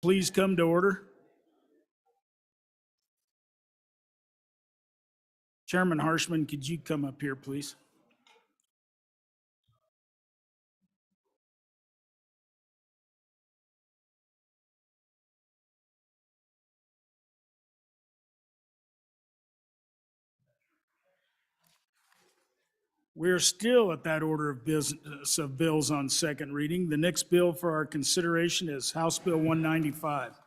Please come to order. Chairman Harshman, could you come up here, please? We're still at that order of business of bills on second reading. The next bill for our consideration is House Bill 195.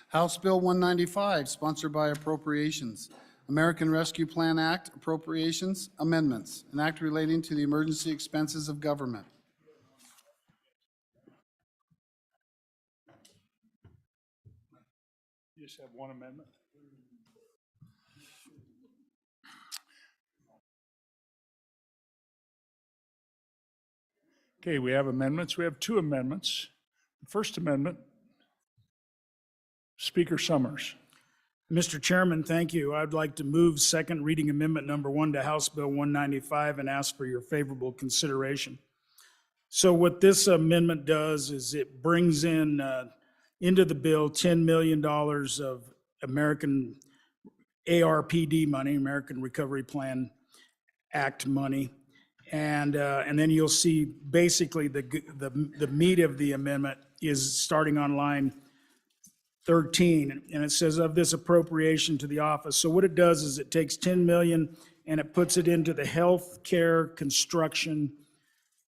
House Bill 195, sponsored by Appropriations. American Rescue Plan Act Appropriations Amendments, an act relating to the emergency expenses of government. You just have one amendment? Okay, we have amendments. We have two amendments. The first amendment, Speaker Summers. Mr. Chairman, thank you. I'd like to move second reading amendment number 1 to House Bill 195 and ask for your favorable consideration. So what this amendment does is it brings in into the bill $10 million of American ARPD money, American Recovery Plan Act money. And then you'll see basically the meat of the amendment is starting on line 13, and it says of this appropriation to the office. So what it does is it takes 10 million and it puts it into the health care construction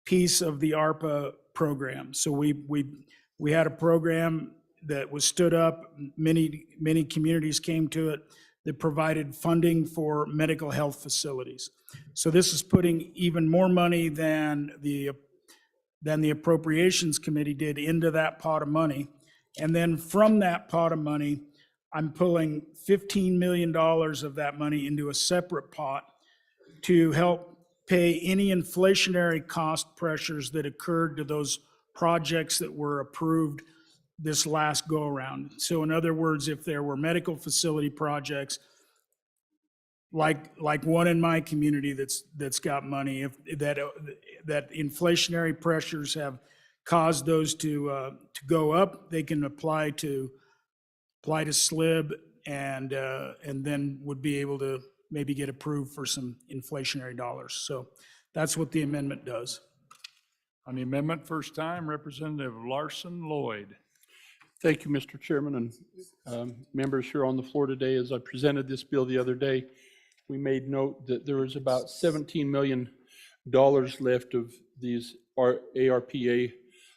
piece of the ARPA program. So we had a program that was stood up. Many communities came to it that provided funding for medical health facilities. So this is putting even more money than the Appropriations Committee did into that pot of money. And then from that pot of money, I'm pulling $15 million of that money into a separate pot to help pay any inflationary cost pressures that occurred to those projects that were approved this last go around. So in other words, if there were medical facility projects, like one in my community that's got money, if that inflationary pressures have caused those to go up, they can apply to SLIB and then would be able to maybe get approved for some inflationary dollars. So that's what the amendment does. On the amendment, first time, Representative Larson Lloyd. Thank you, Mr. Chairman, and members here on the floor today. As I presented this bill the other day, we made note that there is about $17 million left of these ARPA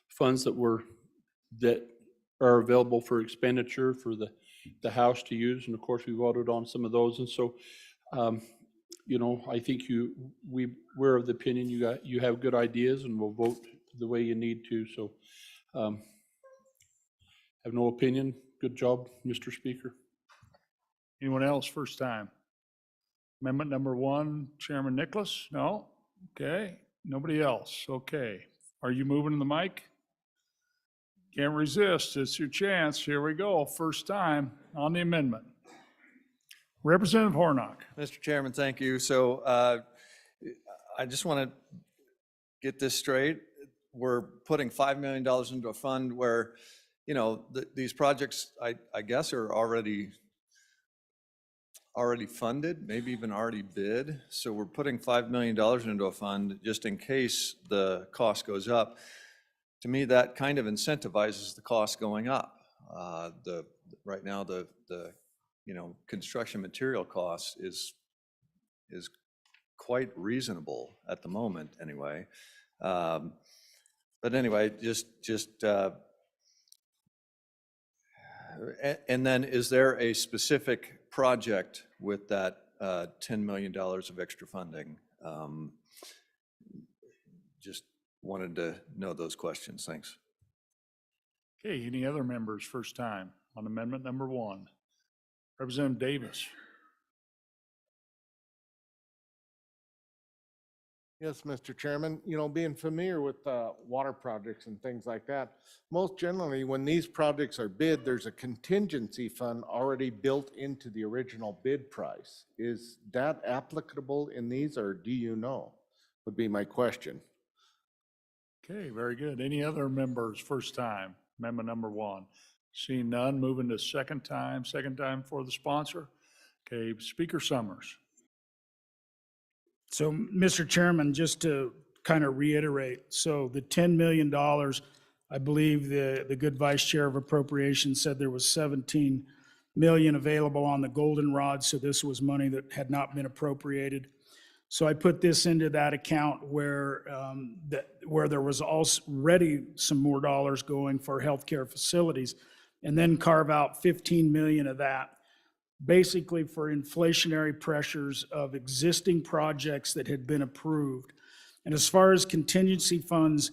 funds that are available for expenditure for the House to use, and of course we voted on some of those. And so, I think we're of the opinion you have good ideas, and we'll vote the way you need to. So, have no opinion. Good job, Mr. Speaker. Anyone else, first time? Amendment number 1, Chairman Nicholas? No? Okay. Nobody else? Okay. Are you moving the mic? Can't resist. It's your chance. Here we go. First time on the amendment. Representative Hornock. Mr. Chairman, thank you. So I just want to get this straight. We're putting $5 million into a fund where, these projects, I guess, are already funded, maybe even already bid. So we're putting $5 million into a fund just in case the cost goes up. To me, that kind of incentivizes the cost going up. Right now, the construction material cost is quite reasonable at the moment, anyway. But anyway, and then is there a specific project with that $10 million of extra funding? Just wanted to know those questions. Thanks. Okay, any other members first time on amendment number 1? Representative Davis. Yes, Mr. Chairman. Being familiar with water projects and things like that, most generally when these projects are bid, there's a contingency fund already built into the original bid price. Is that applicable in these, or do you know? Would be my question. Okay, very good. Any other members first time? Amendment number 1. Seeing none, moving to second time for the sponsor. Okay, Speaker Summers. So, Mr. Chairman, just to kind of reiterate, so the $10 million, I believe the good Vice Chair of Appropriations said there was 17 million available on the goldenrod, so this was money that had not been appropriated. So I put this into that account where, where there was already some more dollars going for healthcare facilities, and then carve out 15 million of that, basically for inflationary pressures of existing projects that had been approved. And as far as contingency funds,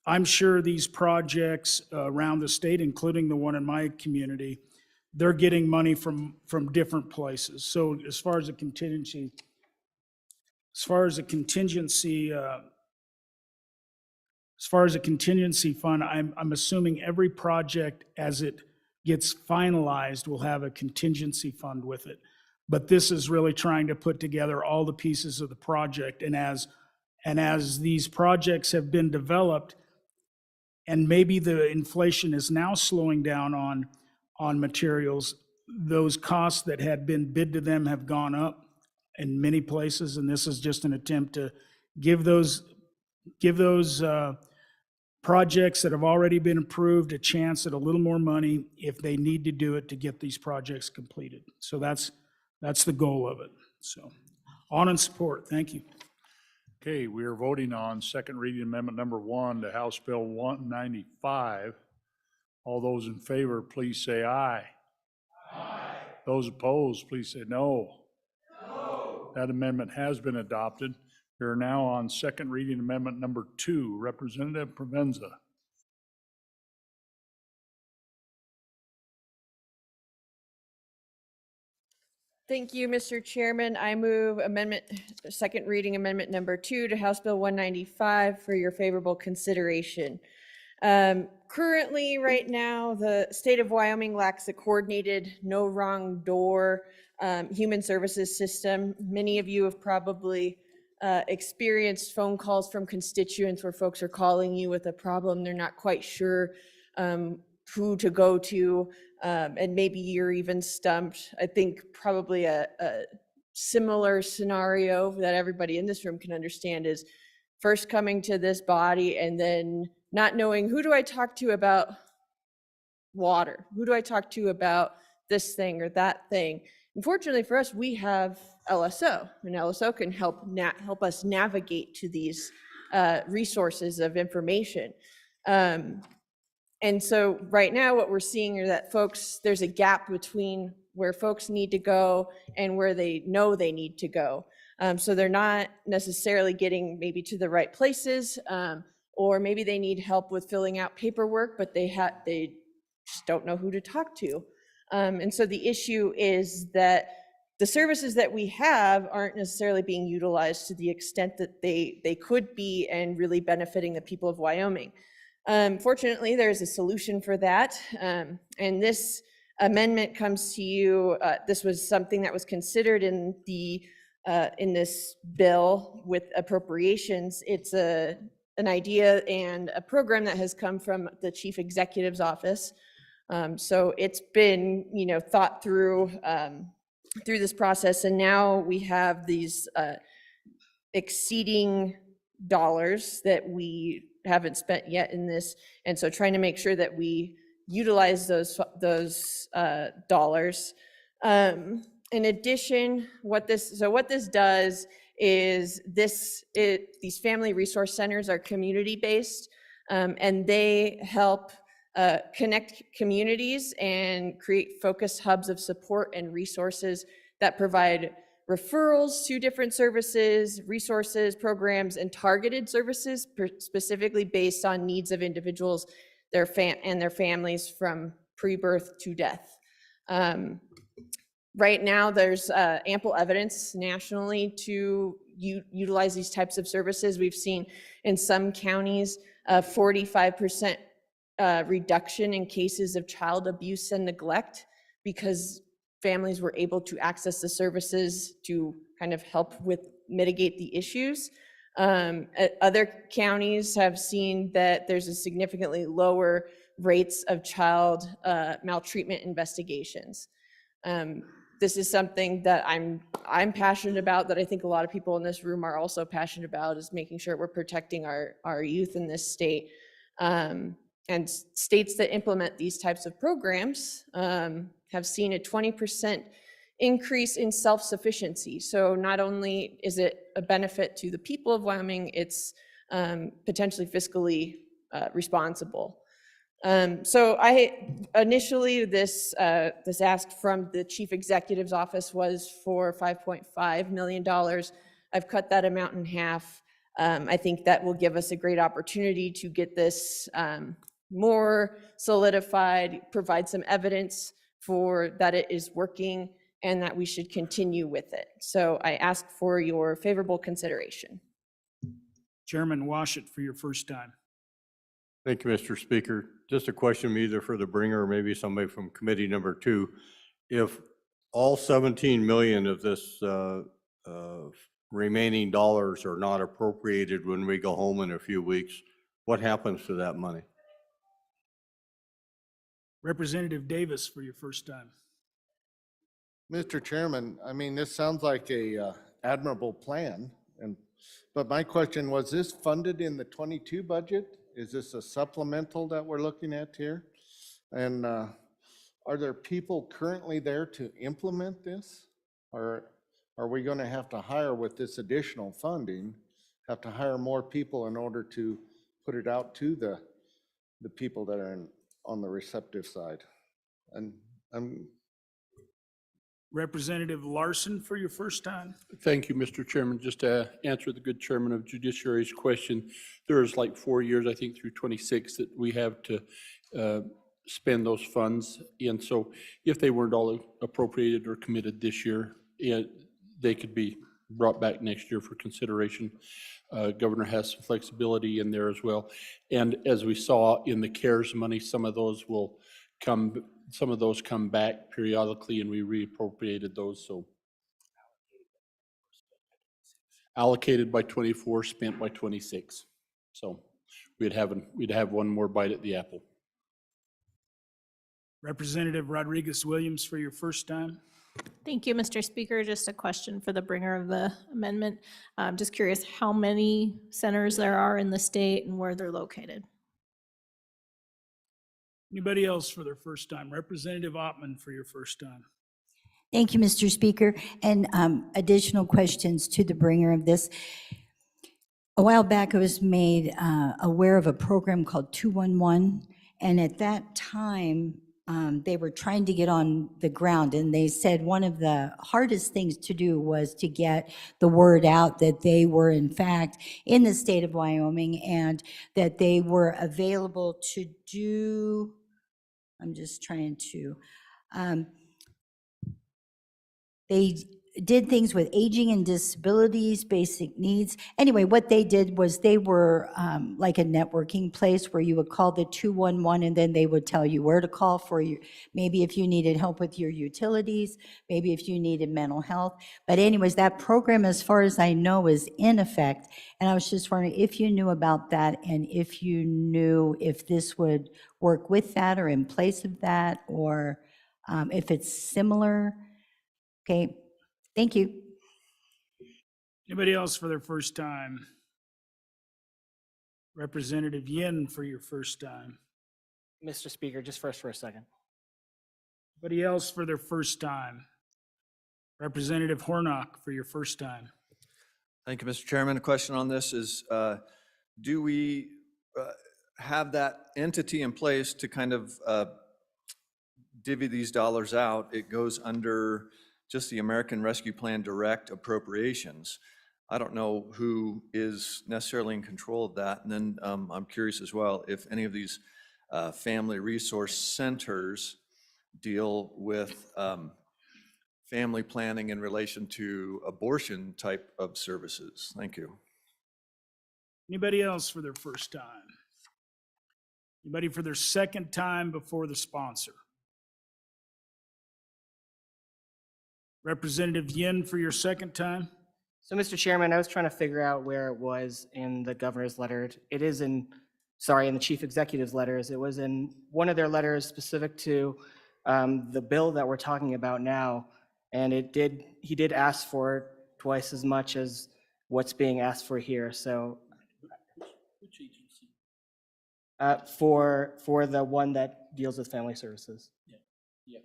I'm sure these projects around the state, including the one in my community, they're getting money from different places. So as far as a contingency fund, I'm assuming every project as it gets finalized will have a contingency fund with it. But this is really trying to put together all the pieces of the project. And as these projects have been developed, and maybe the inflation is now slowing down on materials, those costs that had been bid to them have gone up in many places, and this is just an attempt to give those projects that have already been approved a chance at a little more money if they need to do it to get these projects completed. So that's the goal of it. So on and support. Thank you. Okay, we are voting on second reading amendment number 1 to House Bill 195. All those in favor, please say aye. Aye. Those opposed, please say no. No. That amendment has been adopted. We are now on second reading amendment number 2. Representative Provenza. Thank you, Mr. Chairman. I move second reading amendment number 2 to House Bill 195 for your favorable consideration. Currently, right now, the state of Wyoming lacks a coordinated, no wrong door human services system. Many of you have probably experienced phone calls from constituents where folks are calling you with a problem. They're not quite sure who to go to, and maybe you're even stumped. I think probably a similar scenario that everybody in this room can understand is first coming to this body and then not knowing, who do I talk to about water? Who do I talk to about this thing or that thing? Unfortunately for us, we have LSO, and LSO can help us navigate to these resources of information. And so right now what we're seeing are that there's a gap between where folks need to go and where they know they need to go. So they're not necessarily getting maybe to the right places, or maybe they need help with filling out paperwork, but they just don't know who to talk to. And so the issue is that the services that we have aren't necessarily being utilized to the extent that they could be and really benefiting the people of Wyoming. Fortunately, there's a solution for that, and this amendment comes to you. This was something that was considered in this bill with appropriations. It's an idea and a program that has come from the chief executive's office. So it's been, thought through this process, and now we have these exceeding dollars that we haven't spent yet in this, and so trying to make sure that we utilize those dollars. In addition, what this does is these family resource centers are community-based, and they help connect communities and create focused hubs of support and resources that provide referrals to different services, resources, programs, and targeted services specifically based on needs of individuals and their families from pre-birth to death. Right now, there's ample evidence nationally to utilize these types of services. We've seen in some counties a 45% reduction in cases of child abuse and neglect because families were able to access the services to kind of help mitigate the issues. Other counties have seen that there's a significantly lower rates of child maltreatment investigations. This is something that I'm passionate about, that I think a lot of people in this room are also passionate about, is making sure we're protecting our youth in this state. And states that implement these types of programs have seen a 20% increase in self-sufficiency. So not only is it a benefit to the people of Wyoming, it's potentially fiscally responsible. So initially this ask from the chief executive's office was for $5.5 million. I've cut that amount in half. I think that will give us a great opportunity to get this more solidified, provide some evidence for that it is working and that we should continue with it. So I ask for your favorable consideration. Chairman Washit for your first time. Thank you, Mr. Speaker. Just a question either for the bringer or maybe somebody from committee number 2. If all 17 million of this remaining dollars are not appropriated when we go home in a few weeks, what happens to that money? Representative Davis for your first time. Mr. Chairman, I mean, this sounds like a admirable plan, but my question, was this funded in the 22 budget? Is this a supplemental that we're looking at here? And are there people currently there to implement this? Or are we going to have to hire, with this additional funding, have to hire more people in order to put it out to the people that are on the receptive side? And Representative Larson for your first time. Thank you, Mr. Chairman. Just to answer the good chairman of Judiciary's question, there's like 4 years, I think, through 26 that we have to spend those funds. And so if they weren't all appropriated or committed this year, they could be brought back next year for consideration. Governor has some flexibility in there as well. And as we saw in the CARES money, some of those come back periodically, and we reappropriated those. So allocated by 24, spent by 26. So we'd have one more bite at the apple. Representative Rodriguez Williams for your first time. Thank you, Mr. Speaker. Just a question for the bringer of the amendment. I'm just curious how many centers there are in the state and where they're located. Anybody else for their first time? Representative Ottman for your first time. Thank you, Mr. Speaker. And additional questions to the bringer of this. A while back, I was made aware of a program called 211, and at that time, they were trying to get on the ground, and they said one of the hardest things to do was to get the word out that they were in fact in the state of Wyoming and that they were available to do, I'm just trying to, they did things with aging and disabilities, basic needs. Anyway, what they did was they were like a networking place where you would call the 211 and then they would tell you where to call for you. Maybe if you needed help with your utilities, maybe if you needed mental health. But anyways, that program, as far as I know, is in effect. And I was just wondering if you knew about that and if you knew if this would work with that or in place of that, or if it's similar. Okay. Thank you. Anybody else for their first time? Representative Yin for your first time. Mr. Speaker, just first for a second. Anybody else for their first time? Representative Hornock for your first time. Thank you, Mr. Chairman. A question on this is, do we have that entity in place to kind of divvy these dollars out? It goes under just the American Rescue Plan direct appropriations. I don't know who is necessarily in control of that. And then I'm curious as well if any of these family resource centers deal with family planning in relation to abortion type of services. Thank you. Anybody else for their first time? Anybody for their second time before the sponsor? Representative Yin for your second time. So, Mr. Chairman, I was trying to figure out where it was in the governor's letter. It is in sorry, in the chief executive's letters. It was in one of their letters specific to the bill that we're talking about now. And he did ask for twice as much as what's being asked for here. So Which agency? for the one that deals with family services. Yeah, yes.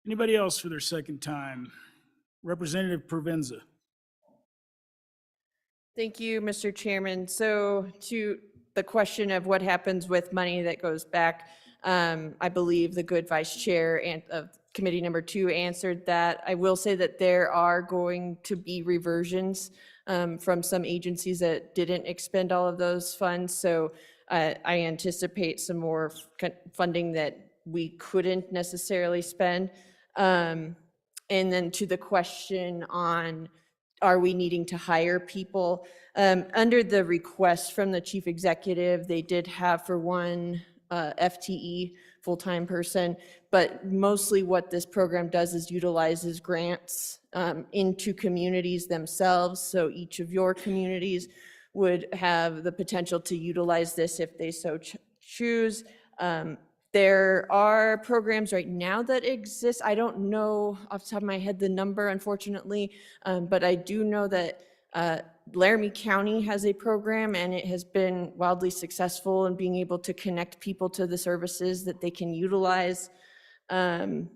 Anybody else for their second time? Representative Provenza. Thank you, Mr. Chairman. So to the question of what happens with money that goes back, I believe the good vice chair and of committee number 2 answered that. I will say that there are going to be reversions from some agencies that didn't expend all of those funds. So I anticipate some more funding that we couldn't necessarily spend. And then to the question on, are we needing to hire people? Under the request from the chief executive, they did have for one FTE, full-time person, but mostly what this program does is utilizes grants into communities themselves. So each of your communities would have the potential to utilize this if they so choose. There are programs right now that exist. I don't know off the top of my head the number, unfortunately, but I do know that Laramie County has a program, and it has been wildly successful in being able to connect people to the services that they can utilize. And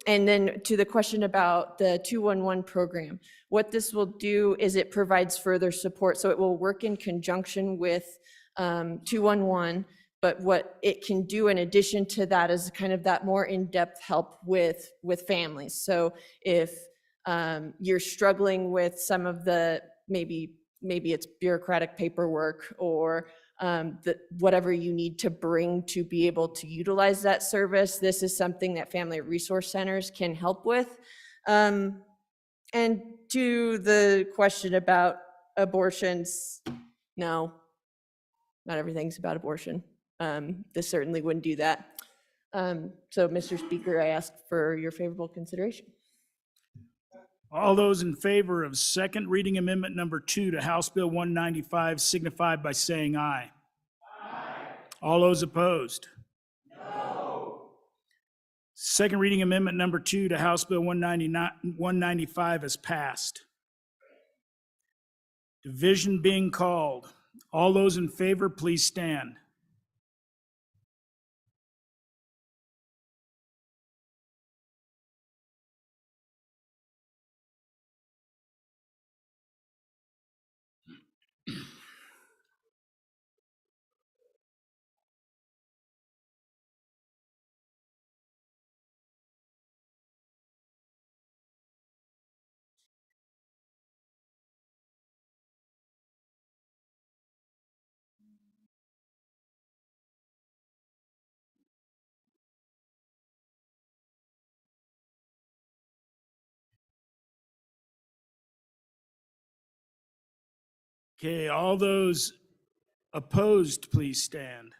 then to the question about the 211 program, what this will do is it provides further support. So it will work in conjunction with 211. But what it can do in addition to that is kind of that more in-depth help with families. So if you're struggling with some of the, maybe it's bureaucratic paperwork or whatever you need to bring to be able to utilize that service, this is something that family resource centers can help with. And to the question about abortions, no, not everything's about abortion. This certainly wouldn't do that. So, Mr. Speaker, I ask for your favorable consideration. All those in favor of second reading amendment number 2 to House Bill 195 signify by saying aye. Aye. All those opposed? No. Second reading amendment number 2 to House Bill 195 is passed. Division being called. All those in favor, please stand. Okay, all those opposed, please stand.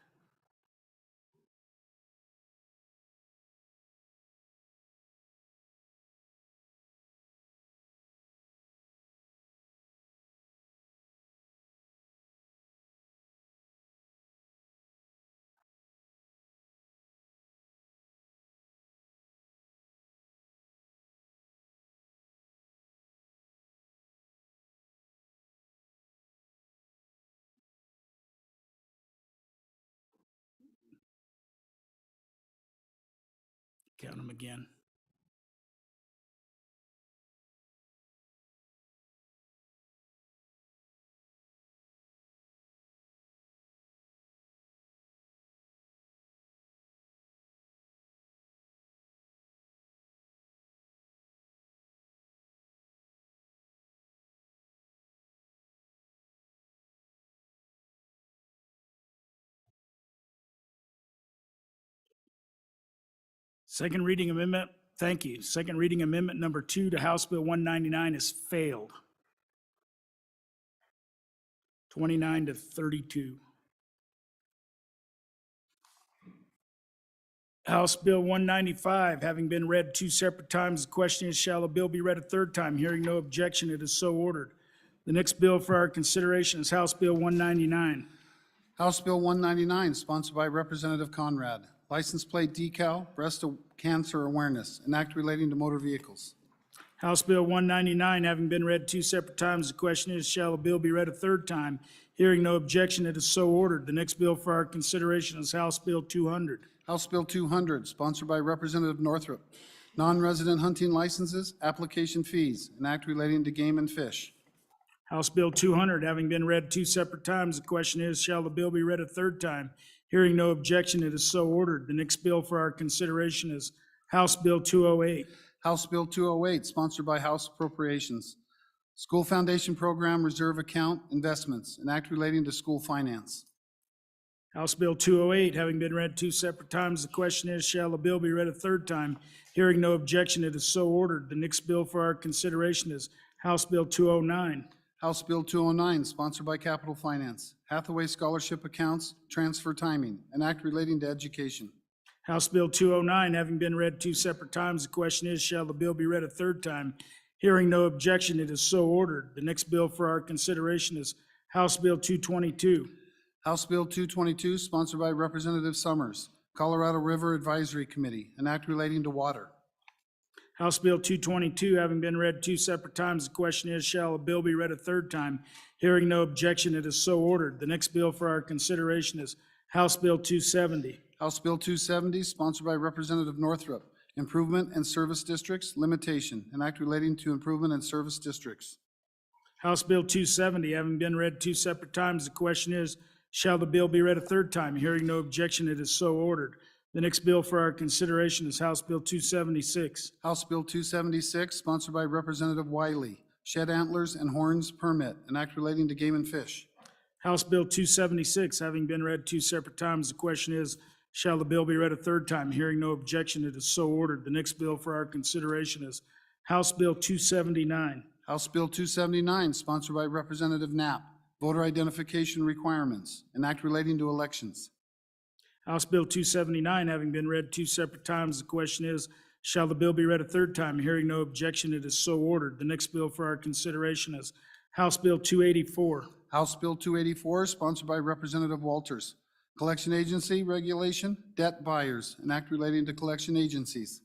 Count them again. Second reading amendment, thank you. Second reading amendment number 2 to House Bill 199 has failed. 29 to 32. House Bill 195, having been read 2 separate times, the question is, shall the bill be read a third time? Hearing no objection, it is so ordered. The next bill for our consideration is House Bill 199. House Bill 199, sponsored by Representative Conrad. License plate decal, breast cancer awareness, an act relating to motor vehicles. House Bill 199 having been read two separate times, the question is, shall the bill be read a third time? Hearing no objection, it is so ordered. The next bill for our consideration is House Bill 200. House Bill 200, sponsored by Representative Northrup. Non-resident hunting licenses, application fees, an act relating to game and fish. House Bill 200 having been read two separate times, the question is, shall the bill be read a third time? Hearing no objection, it is so ordered. The next bill for our consideration is House Bill 208. House Bill 208, sponsored by House Appropriations. School Foundation Program Reserve Account Investments, an act relating to school finance. House Bill 208 having been read two separate times, the question is, shall the bill be read a third time? Hearing no objection, it is so ordered. The next bill for our consideration is House Bill 209. House Bill 209, sponsored by Capital Finance. Hathaway Scholarship Accounts, Transfer Timing, an act relating to education. House Bill 209 having been read two separate times, the question is, shall the bill be read a third time? Hearing no objection, it is so ordered. The next bill for our consideration is House Bill 222. House Bill 222, sponsored by Representative Summers. Colorado River Advisory Committee, an act relating to water. House Bill 222 having been read two separate times, the question is, shall a bill be read a third time? Hearing no objection, it is so ordered. The next bill for our consideration is House Bill 270. House Bill 270, sponsored by Representative Northrup. Improvement and Service Districts Limitation, an act relating to improvement and service districts. House Bill 270 having been read two separate times, the question is, shall the bill be read a third time? Hearing no objection, it is so ordered. The next bill for our consideration is House Bill 276. House Bill 276, sponsored by Representative Wiley. Shed Antlers and Horns Permit, an act relating to game and fish. House Bill 276 having been read two separate times, the question is, shall the bill be read a third time? Hearing no objection, it is so ordered. The next bill for our consideration is House Bill 279. House Bill 279, sponsored by Representative Knapp. Voter identification requirements, an act relating to elections. House Bill 279 having been read two separate times, the question is, shall the bill be read a third time? Hearing no objection, it is so ordered. The next bill for our consideration is House Bill 284. House Bill 284, sponsored by Representative Walters. Collection Agency Regulation, Debt Buyers, an act relating to collection agencies.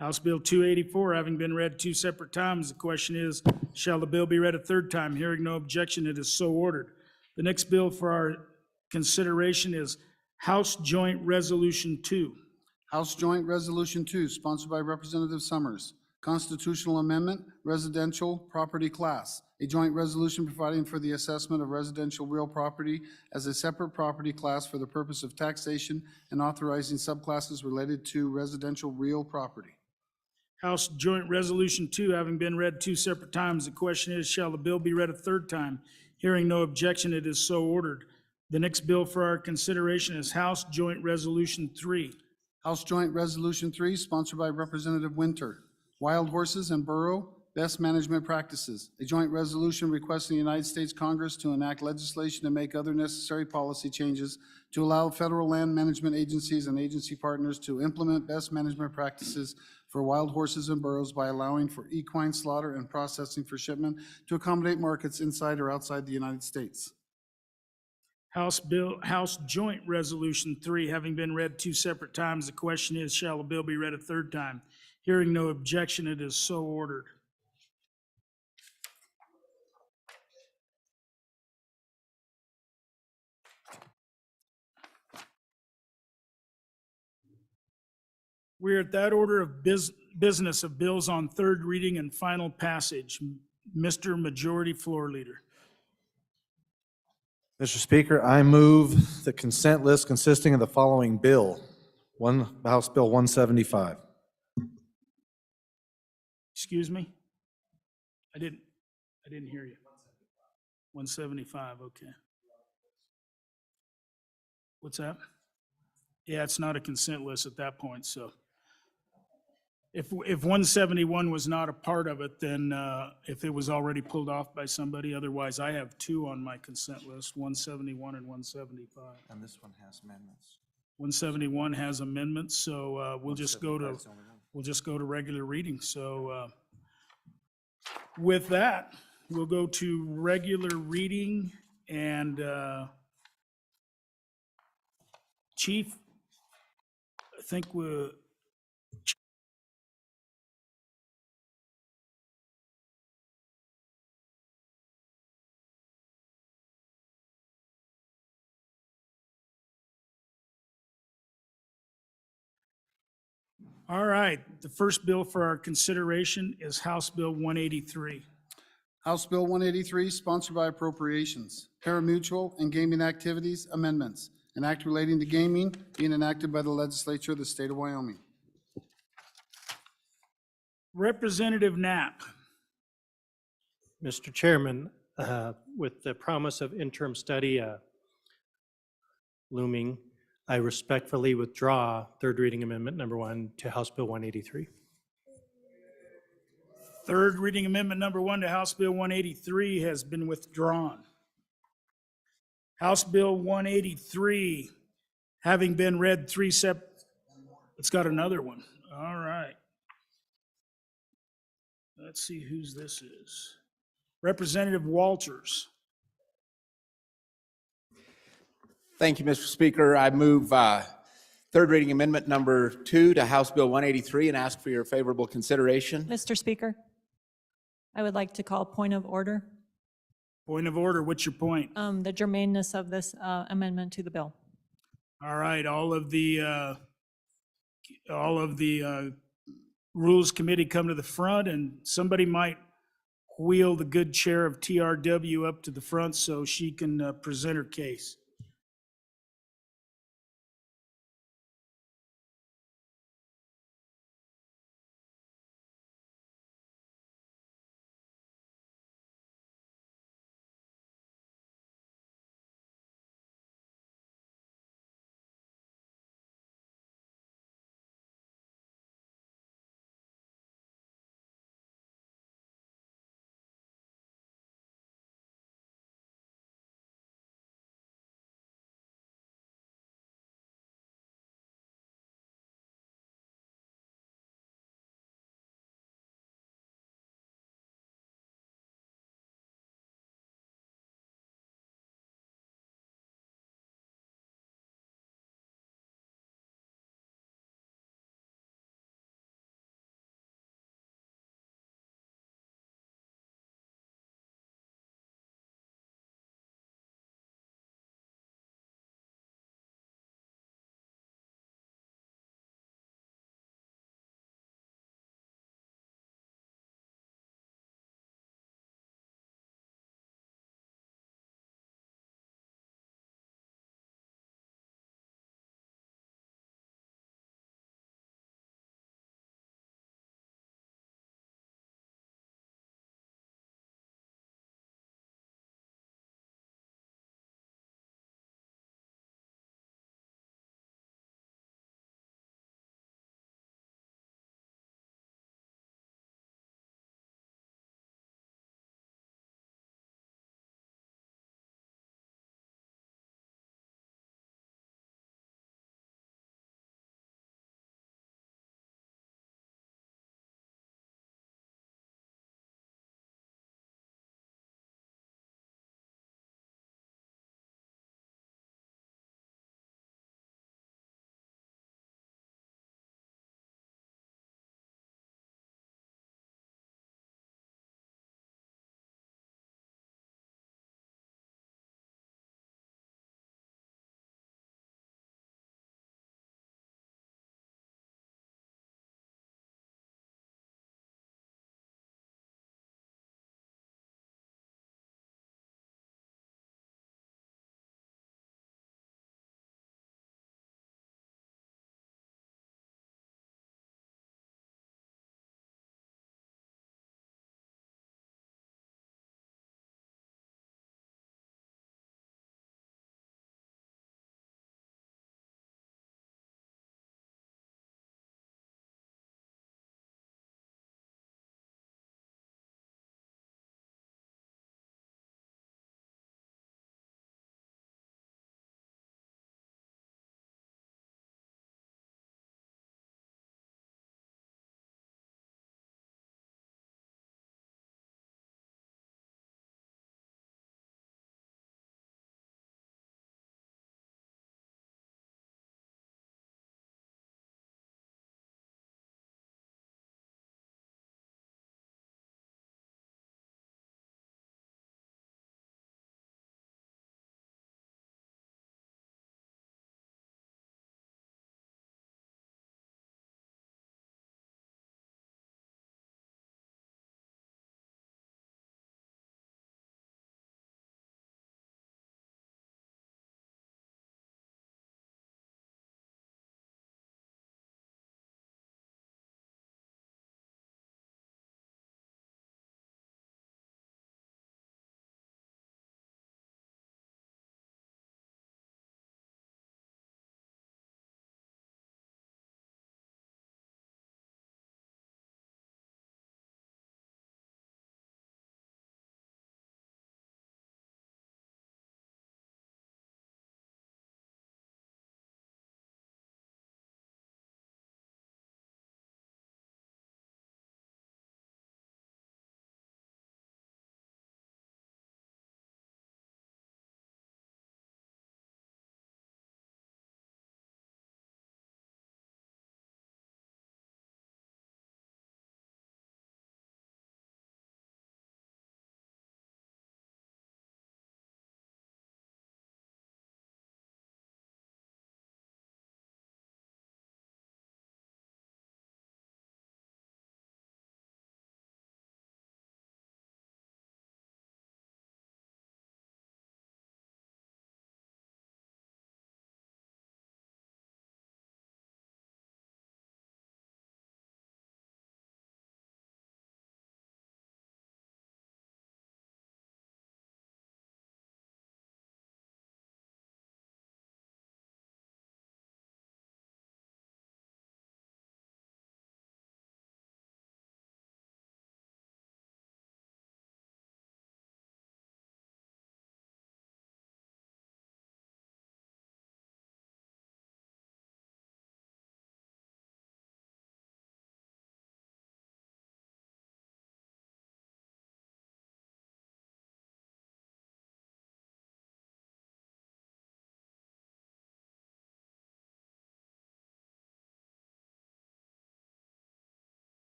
House Bill 284 having been read two separate times, the question is, shall the bill be read a third time? Hearing no objection, it is so ordered. The next bill for our consideration is House Joint Resolution 2. House Joint Resolution 2, sponsored by Representative Summers. Constitutional Amendment, Residential Property Class. A joint resolution providing for the assessment of residential real property as a separate property class for the purpose of taxation and authorizing subclasses related to residential real property. House Joint Resolution 2 having been read two separate times, the question is, shall the bill be read a third time? Hearing no objection, it is so ordered. The next bill for our consideration is House Joint Resolution 3. House Joint Resolution 3, sponsored by Representative Winter. Wild horses and burrow best management practices. A joint resolution requesting the United States Congress to enact legislation and make other necessary policy changes to allow federal land management agencies and agency partners to implement best management practices for wild horses and burros by allowing for equine slaughter and processing for shipment to accommodate markets inside or outside the United States. House Joint Resolution 3 having been read two separate times, the question is, shall the bill be read a third time? Hearing no objection, it is so ordered. We're at that order of business of bills on third reading and final passage. Mr. Majority Floor Leader. Mr. Speaker, I move the consent list consisting of the following bill. House Bill 175. Excuse me? I didn't hear you. 175, okay. What's that? Yeah, it's not a consent list at that point, so. If 171 was not a part of it, then if it was already pulled off by somebody, otherwise I have two on my consent list, 171 and 175. And this one has amendments. 171 has amendments, so we'll just go to regular reading. So with that, We'll go to regular reading and Chief, I think we'll, all right, the first bill for our consideration is House Bill 183. House Bill 183, sponsored by Appropriations, Parimutuel and Gaming Activities Amendments, an act relating to gaming being enacted by the legislature of the state of Wyoming. Representative Knapp. Mr. Chairman, with the promise of interim study looming, I respectfully withdraw third reading amendment number 1 to House Bill 183. Third reading amendment number 1 to House Bill 183 has been withdrawn. House Bill 183, having been read it's got another one. All right. Let's see whose this is. Representative Walters. Thank you, Mr. Speaker. I move third reading amendment number 2 to House Bill 183 and ask for your favorable consideration. Mr. Speaker, I would like to call point of order, Point of order, what's your point? the germaneness of this amendment to the bill. All right, all of the Rules Committee come to the front, and somebody might wheel the good chair of TRW up to the front so she can present her case.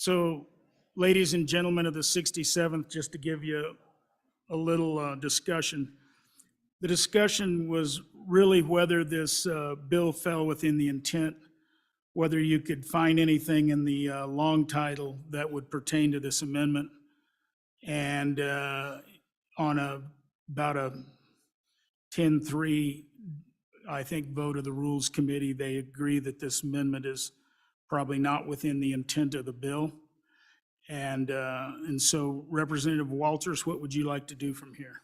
So, ladies and gentlemen of the 67th, just to give you a little discussion. The discussion was really whether this bill fell within the intent, whether you could find anything in the long title that would pertain to this amendment. And on about a 10-3, I think, vote of the Rules Committee, they agree that this amendment is probably not within the intent of the bill. And so Representative Walters, what would you like to do from here?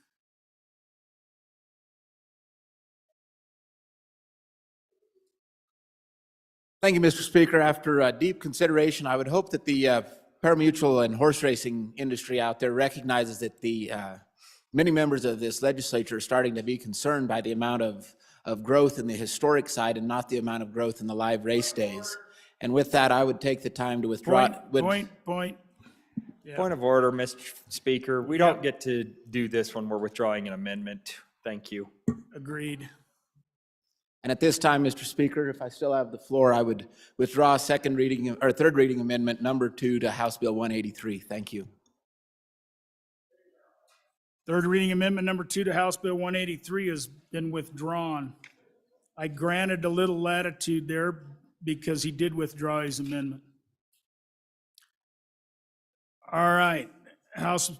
Thank you, Mr. Speaker. After deep consideration, I would hope that the parimutuel and horse racing industry out there recognizes that the many members of this legislature are starting to be concerned by the amount of growth in the historic side and not the amount of growth in the live race days. And with that, I would take the time to withdraw. Point. Yeah. Point of order, Mr. Speaker. We don't get to do this when we're withdrawing an amendment. Thank you. Agreed. And at this time, Mr. Speaker, if I still have the floor, I would withdraw third reading amendment number 2 to House Bill 183. Thank you. Third reading amendment number 2 to House Bill 183 has been withdrawn. I granted a little latitude there because he did withdraw his amendment. All right, House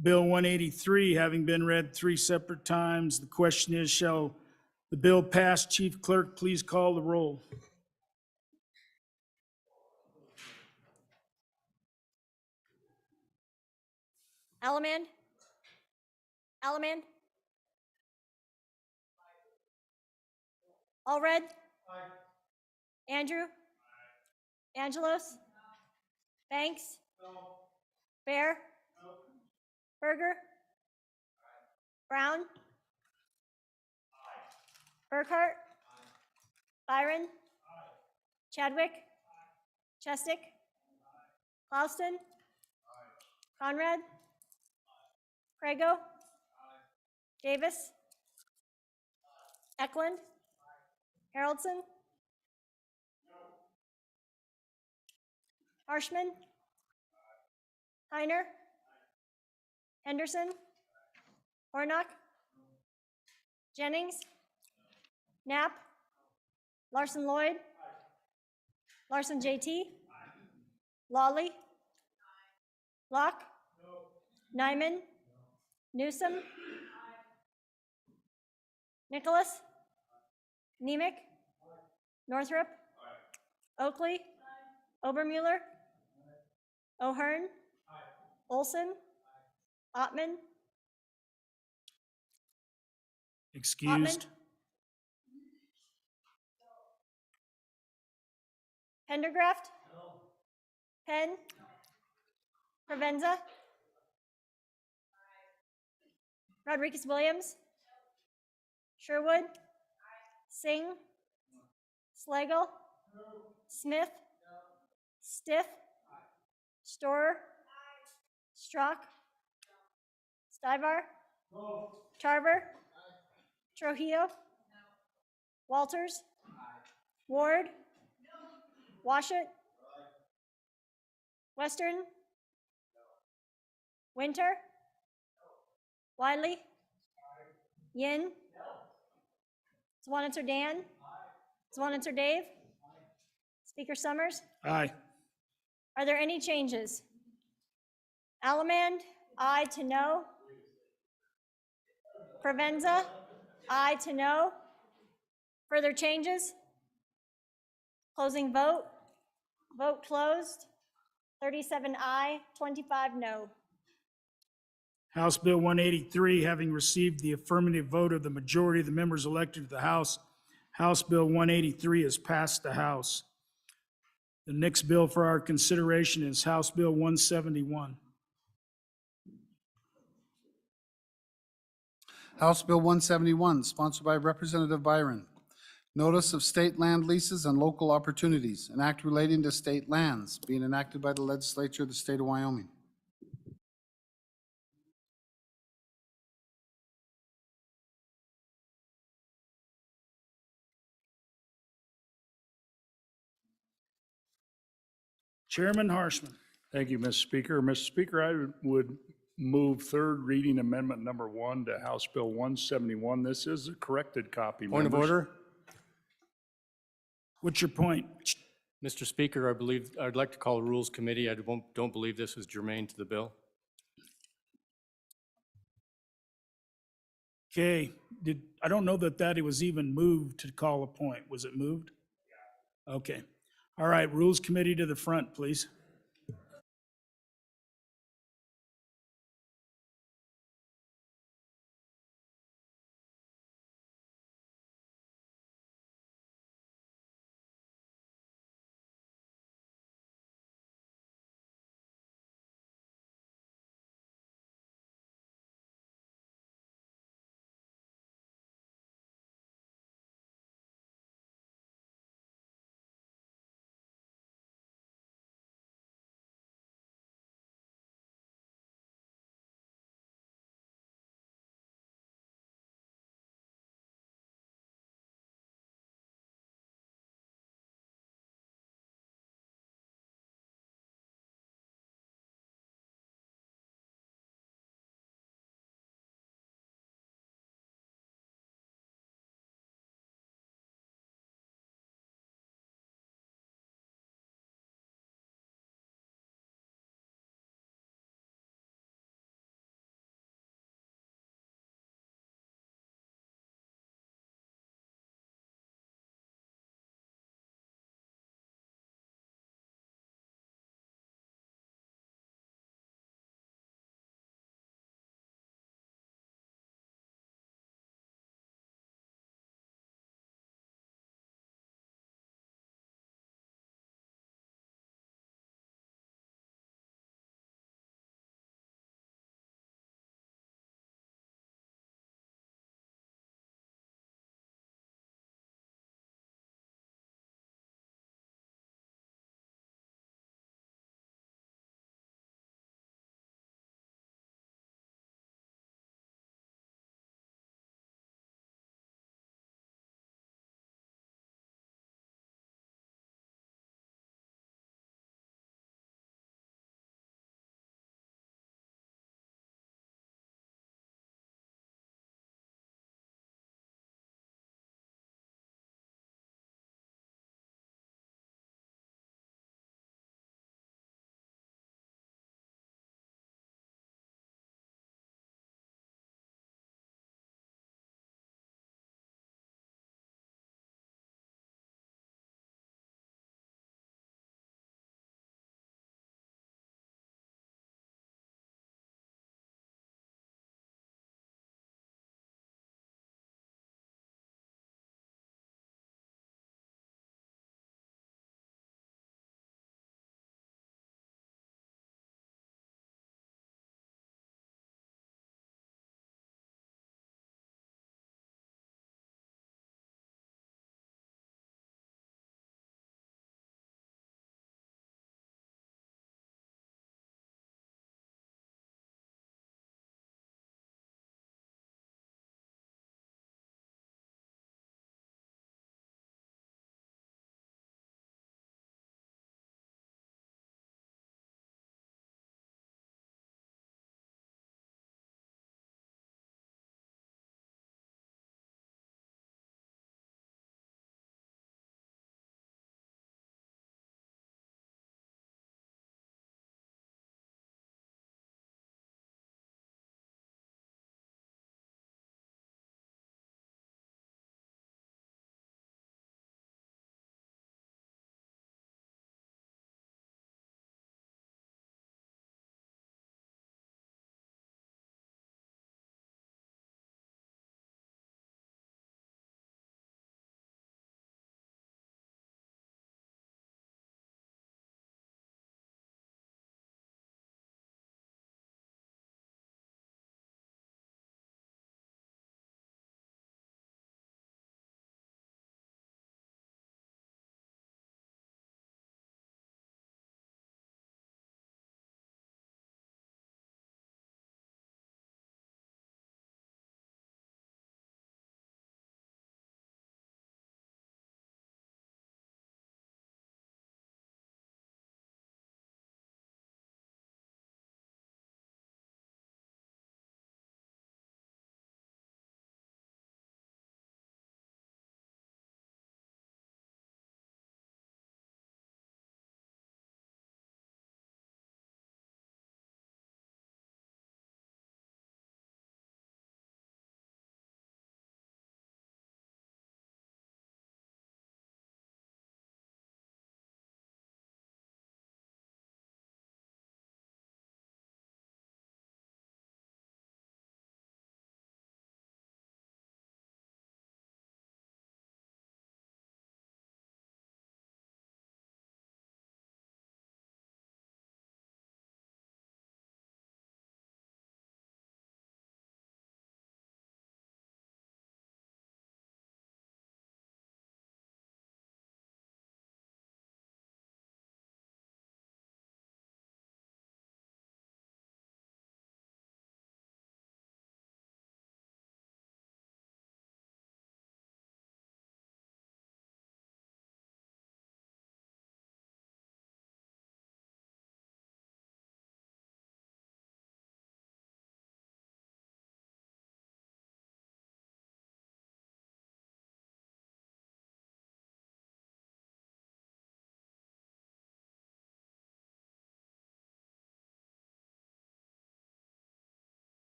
Bill 183 having been read 3 separate times, the question is, shall the bill pass? Chief Clerk, please call the roll. Allemand? Allemand? Allred? Andrew? Angelos? Banks? Bear? Berger? Brown? Burkhart? Byron? Chadwick? Chestick? Clauston? Conrad? Prego? Davis? Eklund? Haroldson? Harshman? Heiner? Henderson? Hornock? Jennings? Knapp? Larson Lloyd? Larson JT? Lawley? Locke? Nyman? Newsom? Nicholas? Nemec? Northrup? Oakley? Obermuller? O'Hearn? Olson? Ottman? Excused. Pendergraft? Penn? Provenza? Rodriguez Williams? Sherwood? Singh? Slagle? Smith? Stiff? Storer? Strock? Stivar? Tarver? Trujillo? Walters? Ward? Washut? Western? Winter? Wiley? Yin? Swanitzer Dan? Swanitzer Dave? Speaker Summers? Aye. Are there any changes? Allemand? Aye to no. Provenza? Aye to no. Further changes? Closing vote. Vote closed. 37 aye, 25 no. House Bill 183, having received the affirmative vote of the majority of the members elected to the House, House Bill 183 has passed the House. The next bill for our consideration is House Bill 171. House Bill 171, sponsored by Representative Byron. Notice of state land leases and local opportunities, an act relating to state lands, being enacted by the legislature of the state of Wyoming. Chairman Harshman. Thank you, Mr. Speaker. Mr. Speaker, I would move third reading amendment number 1 to House Bill 171. This is a corrected copy, Point of members. order. What's your point? Mr. Speaker, I'd like to call Rules Committee. I don't believe this is germane to the bill. Okay, I don't know that it was even moved to call a point. Was it moved? Okay. All right, Rules Committee to the front, please.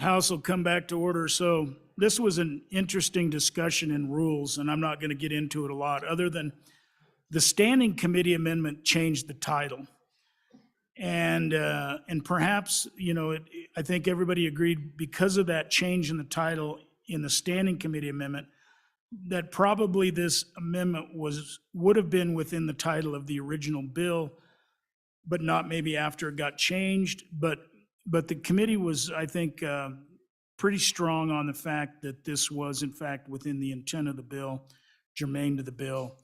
House will come back to order. So this was an interesting discussion in rules, and I'm not going to get into it a lot, other than the standing committee amendment changed the title. And perhaps, I think everybody agreed because of that change in the title in the standing committee amendment, that probably this amendment would have been within the title of the original bill, but not maybe after it got changed. But the committee was, I think, pretty strong on the fact that this was in fact within the intent of the bill, germane to the bill.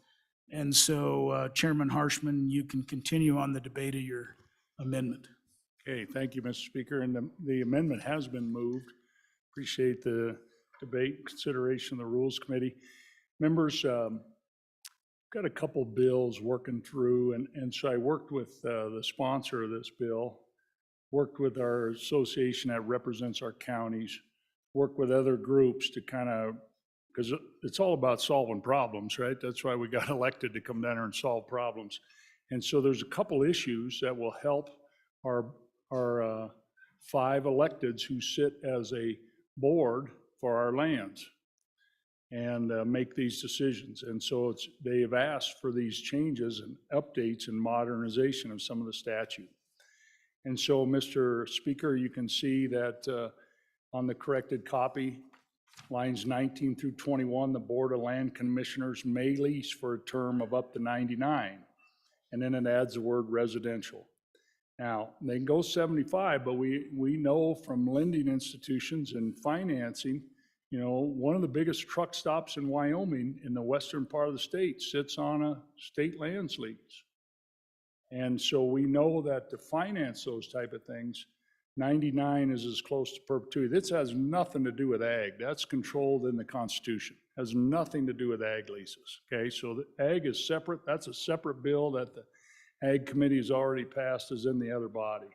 And so Chairman Harshman, you can continue on the debate of your amendment. Okay, thank you, Mr. Speaker, and the amendment has been moved. Appreciate the debate and consideration of the Rules Committee. Members, got a couple bills working through, and so I worked with the sponsor of this bill, worked with our association that represents our counties, worked with other groups to kind of, because it's all about solving problems, right? That's why we got elected, to come down here and solve problems. And so there's a couple issues that will help our 5 electeds who sit as a board for our lands and make these decisions. And so they have asked for these changes and updates and modernization of some of the statute. And so, Mr. Speaker, you can see that on the corrected copy, lines 19 through 21, the Board of Land Commissioners may lease for a term of up to 99. And then it adds the word residential. Now, they can go 75, but we know from lending institutions and financing, one of the biggest truck stops in Wyoming in the western part of the state sits on a state lands lease. And so we know that to finance those type of things, 99 is as close to perpetuity. This has nothing to do with ag. That's controlled in the Constitution. Has nothing to do with ag leases. Okay, so the ag is separate. That's a separate bill that the Ag Committee has already passed, is in the other body.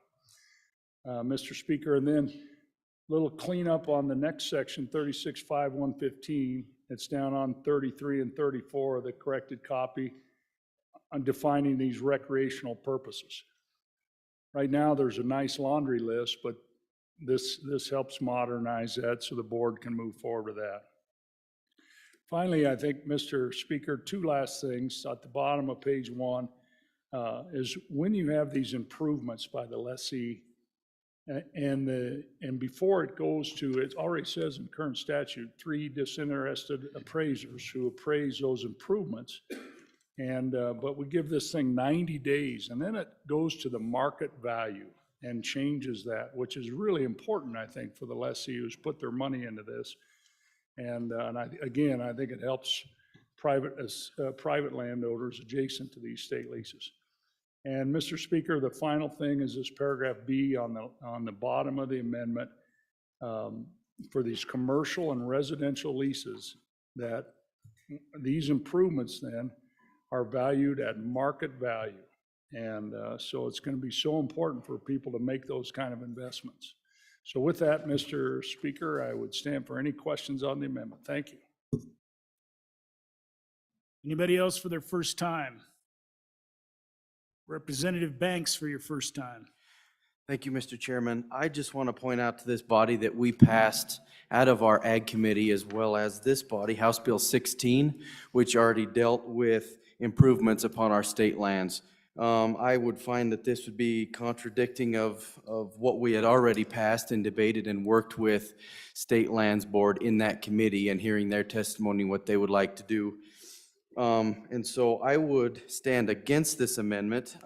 Mr. Speaker, and then a little cleanup on the next section, 36.5.115. It's down on 33 and 34 of the corrected copy on defining these recreational purposes. Right now, there's a nice laundry list, but this helps modernize that so the board can move forward with that. Finally, I think, Mr. Speaker, 2 last things at the bottom of page 1 is when you have these improvements by the lessee, and before it goes to, it already says in current statute, 3 disinterested appraisers who appraise those improvements. And but we give this thing 90 days, and then it goes to the market value and changes that, which is really important, I think, for the lessee who's put their money into this. And I think it helps private landowners adjacent to these state leases. And Mr. Speaker, the final thing is this paragraph B on the bottom of the amendment for these commercial and residential leases, that these improvements then are valued at market value. And so it's going to be so important for people to make those kind of investments. So with that, Mr. Speaker, I would stand for any questions on the amendment. Thank you. Anybody else for their first time? Representative Banks for your first time. Thank you, Mr. Chairman. I just want to point out to this body that we passed out of our Ag Committee, as well as this body, House Bill 16, which already dealt with improvements upon our state lands. I would find that this would be contradicting of what we had already passed and debated and worked with State Lands Board in that committee, and hearing their testimony, what they would like to do. And so I would stand against this amendment.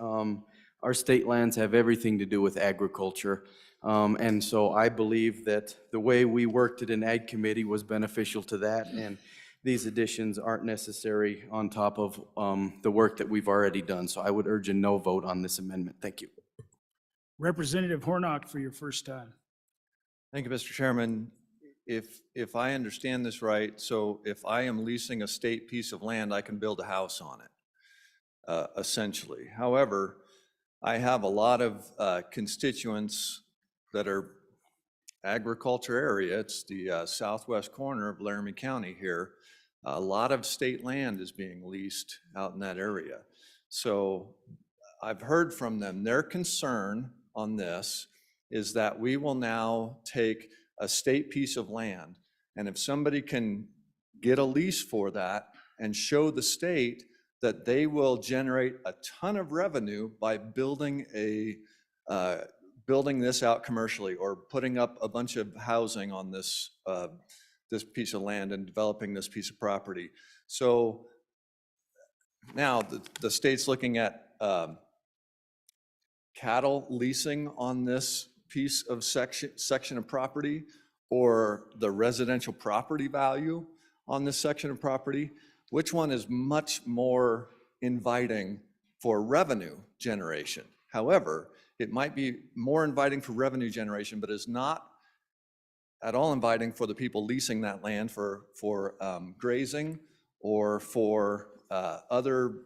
Our state lands have everything to do with agriculture. And so I believe that the way we worked it in Ag Committee was beneficial to that, and these additions aren't necessary on top of the work that we've already done. So I would urge a no vote on this amendment. Thank you. Representative Hornock for your first time. Thank you, Mr. Chairman. If I understand this right, so if I am leasing a state piece of land, I can build a house on it, essentially. However, I have a lot of constituents that are agriculture area. It's the southwest corner of Laramie County here. A lot of state land is being leased out in that area. So I've heard from them, their concern on this is that we will now take a state piece of land. And if somebody can get a lease for that and show the state that they will generate a ton of revenue by building this out commercially or putting up a bunch of housing on this this piece of land and developing this piece of property. So now the state's looking at cattle leasing on this piece of section of property, or the residential property value on this section of property. Which one is much more inviting for revenue generation? However, it might be more inviting for revenue generation, but is not at all inviting for the people leasing that land for grazing or for other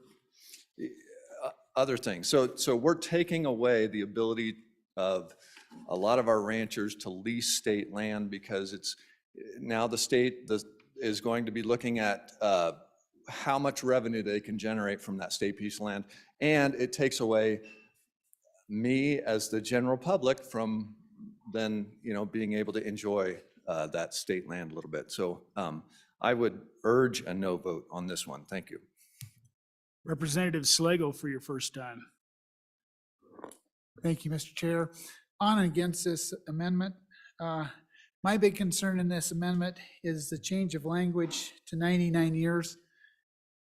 things. So we're taking away the ability of a lot of our ranchers to lease state land, because it's now the state is going to be looking at how much revenue they can generate from that state piece of land, and it takes away me as the general public from then being able to enjoy that state land a little bit. So I would urge a no vote on this one. Thank you. Representative Slagle for your first time. Thank you, Mr. Chair. On and against this amendment. My big concern in this amendment is the change of language to 99 years.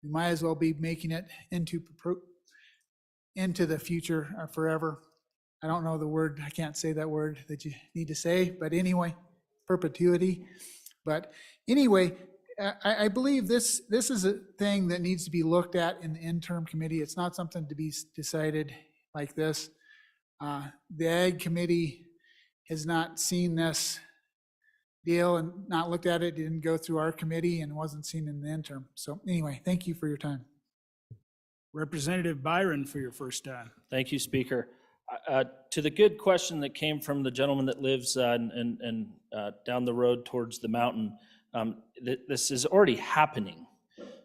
We might as well be making it into the future forever. I don't know the word, I can't say that word that you need to say, but anyway, perpetuity. But anyway, I believe this is a thing that needs to be looked at in the interim committee. It's not something to be decided like this. The Ag Committee has not seen this deal and not looked at it. It didn't go through our committee and wasn't seen in the interim. So anyway, thank you for your time. Representative Byron for your first time. Thank you, Speaker. To the good question that came from the gentleman that lives down the road towards the mountain, this is already happening.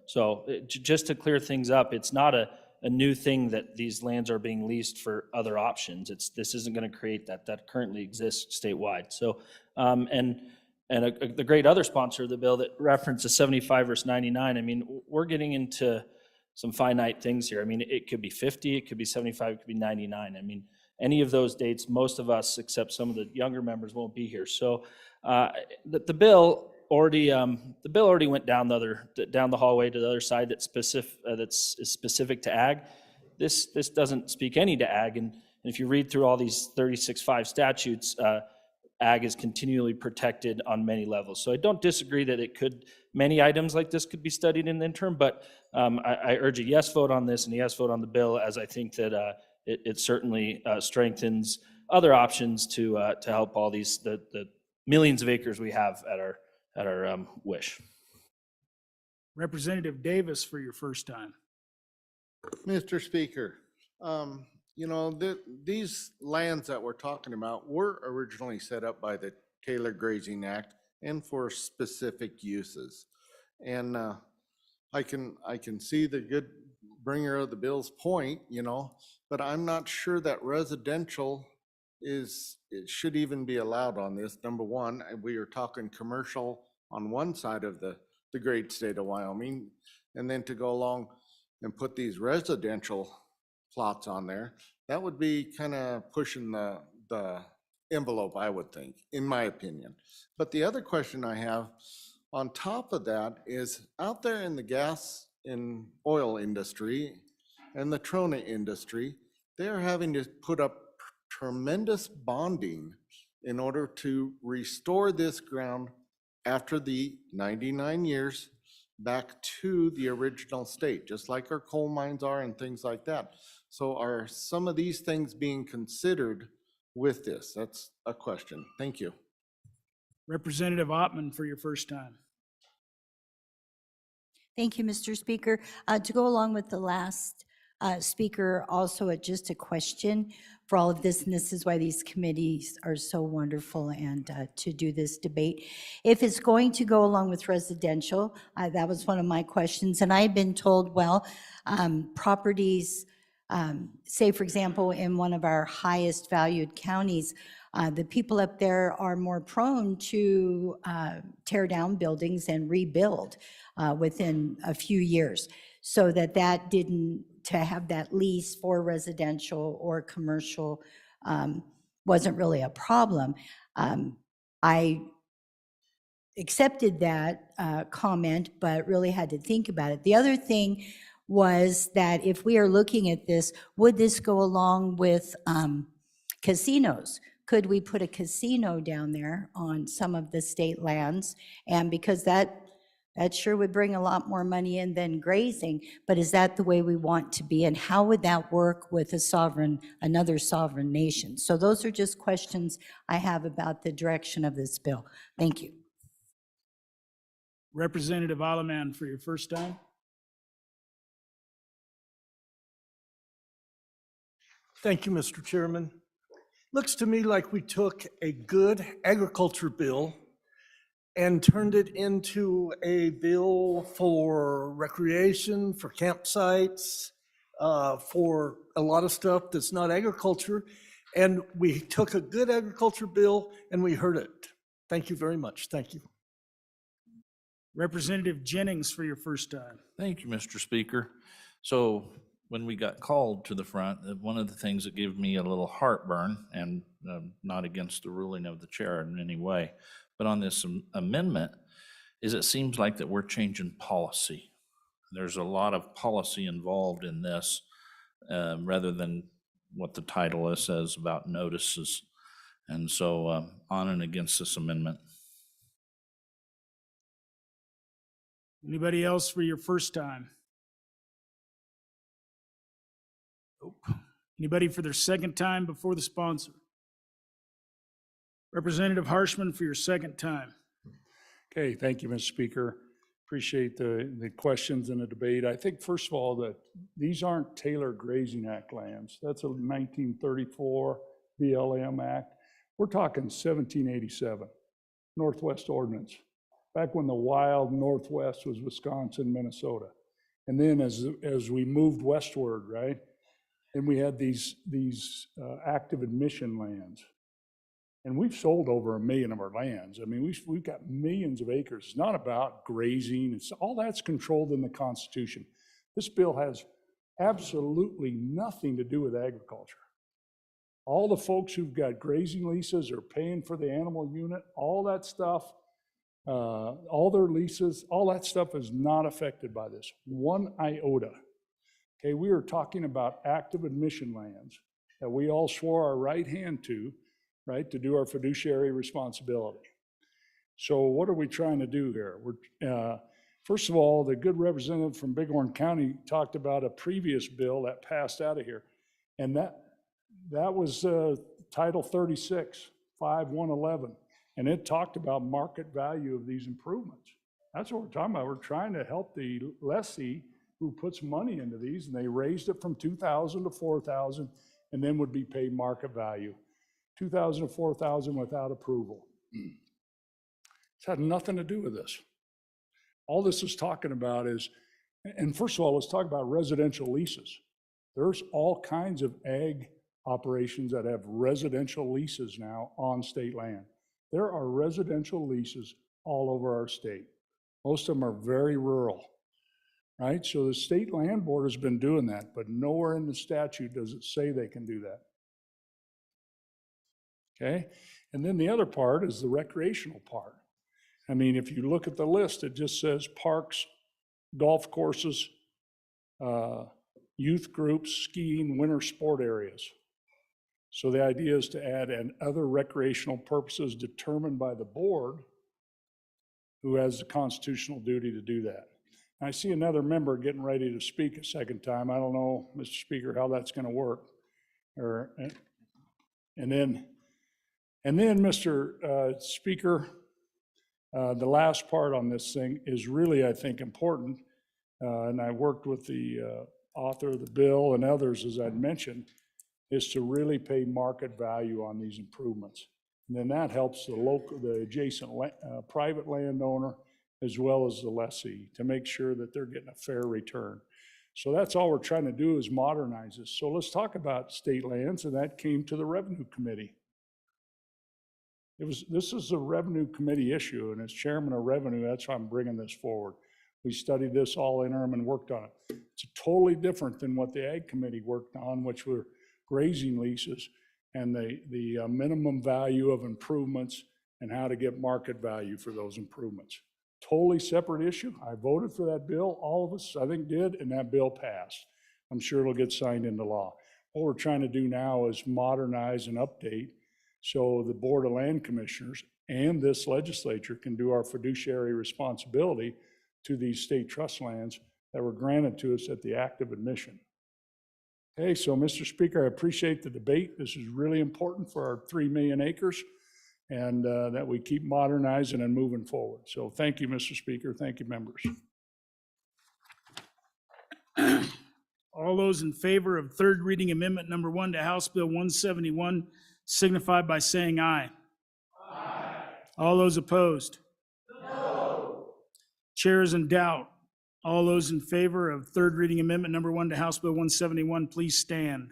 So just to clear things up, it's not a new thing that these lands are being leased for other options. This isn't going to create that currently exists statewide. So the great other sponsor of the bill that references 75 versus 99. I mean, we're getting into some finite things here. I mean, it could be 50, it could be 75, it could be 99. I mean, any of those dates, most of us, except some of the younger members, won't be here. So the bill already went down the hallway to the other side that's specific to ag. This doesn't speak any to ag, and if you read through all these 36.5 statutes, ag is continually protected on many levels. So I don't disagree that many items like this could be studied in the interim, but I urge a yes vote on this and a yes vote on the bill, as I think that it certainly strengthens other options to help all these the millions of acres we have at our wish. Representative Davis for your first time. Mr. Speaker, these lands that we're talking about were originally set up by the Taylor Grazing Act and for specific uses. And I can see the good bringer of the bill's point, but I'm not sure that residential it should even be allowed on this. Number one, we are talking commercial on one side of the great state of Wyoming, and then to go along and put these residential plots on there, that would be kind of pushing the envelope, I would think, in my opinion. But the other question I have on top of that is, out there in the gas and oil industry and the trona industry, they're having to put up tremendous bonding in order to restore this ground after the 99 years back to the original state, just like our coal mines are and things like that. So are some of these things being considered with this? That's a question. Thank you. Representative Ottman for your first time. Thank you, Mr. Speaker. To go along with the last speaker, also just a question for all of this, and this is why these committees are so wonderful and to do this debate. If it's going to go along with residential, that was one of my questions, and I've been told, well, properties, say for example, in one of our highest valued counties, The people up there are more prone to tear down buildings and rebuild within a few years. So that didn't, to have that lease for residential or commercial wasn't really a problem. I accepted that comment, but really had to think about it. The other thing was that if we are looking at this, would this go along with casinos? Could we put a casino down there on some of the state lands? And because that sure would bring a lot more money in than grazing, but is that the way we want to be? And how would that work with another sovereign nation? So those are just questions I have about the direction of this bill. Thank you. Representative Alaman for your first time. Thank you, Mr. Chairman. Looks to me like we took a good agriculture bill and turned it into a bill for recreation, for campsites, for a lot of stuff that's not agriculture. And we took a good agriculture bill and we heard it. Thank you very much. Thank you. Representative Jennings for your first time. Thank you, Mr. Speaker. So when we got called to the front, one of the things that gave me a little heartburn, and not against the ruling of the chair in any way, but on this amendment, is it seems like that we're changing policy. There's a lot of policy involved in this, rather than what the title says about notices. And so on and against this amendment. Anybody else for your first time? Nope. Anybody for their second time before the sponsor? Representative Harshman for your second time. Okay, thank you, Mr. Speaker. Appreciate the questions and the debate. I think, first of all, that these aren't Taylor Grazing Act lands. That's a 1934 BLM Act. We're talking 1787, Northwest Ordinance, back when the wild Northwest was Wisconsin, Minnesota. And then as we moved westward, right, and we had these active admission lands. And we've sold over 1 million of our lands. I mean, we've got millions of acres. It's not about grazing. It's all that's controlled in the Constitution. This bill has absolutely nothing to do with agriculture. All the folks who've got grazing leases are paying for the animal unit, all that stuff, all their leases, all that stuff is not affected by this, one iota. Okay, we are talking about active admission lands that we all swore our right hand to, right, to do our fiduciary responsibility. So what are we trying to do here? First of all, the good representative from Bighorn County talked about a previous bill that passed out of here. And that was Title 36, 5111. And it talked about market value of these improvements. That's what we're talking about. We're trying to help the lessee who puts money into these, and they raised it from $2,000 to $4,000 and then would be paid market value. $2,000 to $4,000 without approval. It's had nothing to do with this. All this is talking about is, and first of all, let's talk about residential leases. There's all kinds of ag operations that have residential leases now on state land. There are residential leases all over our state. Most of them are very rural, right? So the state land board has been doing that, but nowhere in the statute does it say they can do that. Okay, and then the other part is the recreational part. I mean, if you look at the list, it just says parks, golf courses, youth groups, skiing, winter sport areas. So the idea is to add "and other recreational purposes determined by the board," who has the constitutional duty to do that. I see another member getting ready to speak a second time. I don't know, Mr. Speaker, how that's going to work. And then, Mr. Speaker, the last part on this thing is really, I think, important. And I worked with the author of the bill and others, as I'd mentioned, is to really pay market value on these improvements. And then that helps the adjacent private landowner as well as the lessee to make sure that they're getting a fair return. So that's all we're trying to do is modernize this. So let's talk about state lands, and that came to the Revenue Committee. This is a revenue committee issue, and as chairman of revenue, that's why I'm bringing this forward. We studied this all interim and worked on it. It's totally different than what the ag committee worked on, which were grazing leases and the minimum value of improvements and how to get market value for those improvements. Totally separate issue. I voted for that bill. All of us, I think, did, and that bill passed. I'm sure it'll get signed into law. What we're trying to do now is modernize and update so the Board of Land Commissioners and this legislature can do our fiduciary responsibility to these state trust lands that were granted to us at the act of admission. Okay, so Mr. Speaker, I appreciate the debate. This is really important for our 3 million acres and that we keep modernizing and moving forward. So thank you, Mr. Speaker. Thank you, members. All those in favor of third reading amendment number 1 to House Bill 171 signify by saying aye. Aye. All those opposed? No. Chair is in doubt. All those in favor of third reading amendment number 1 to House Bill 171, please stand.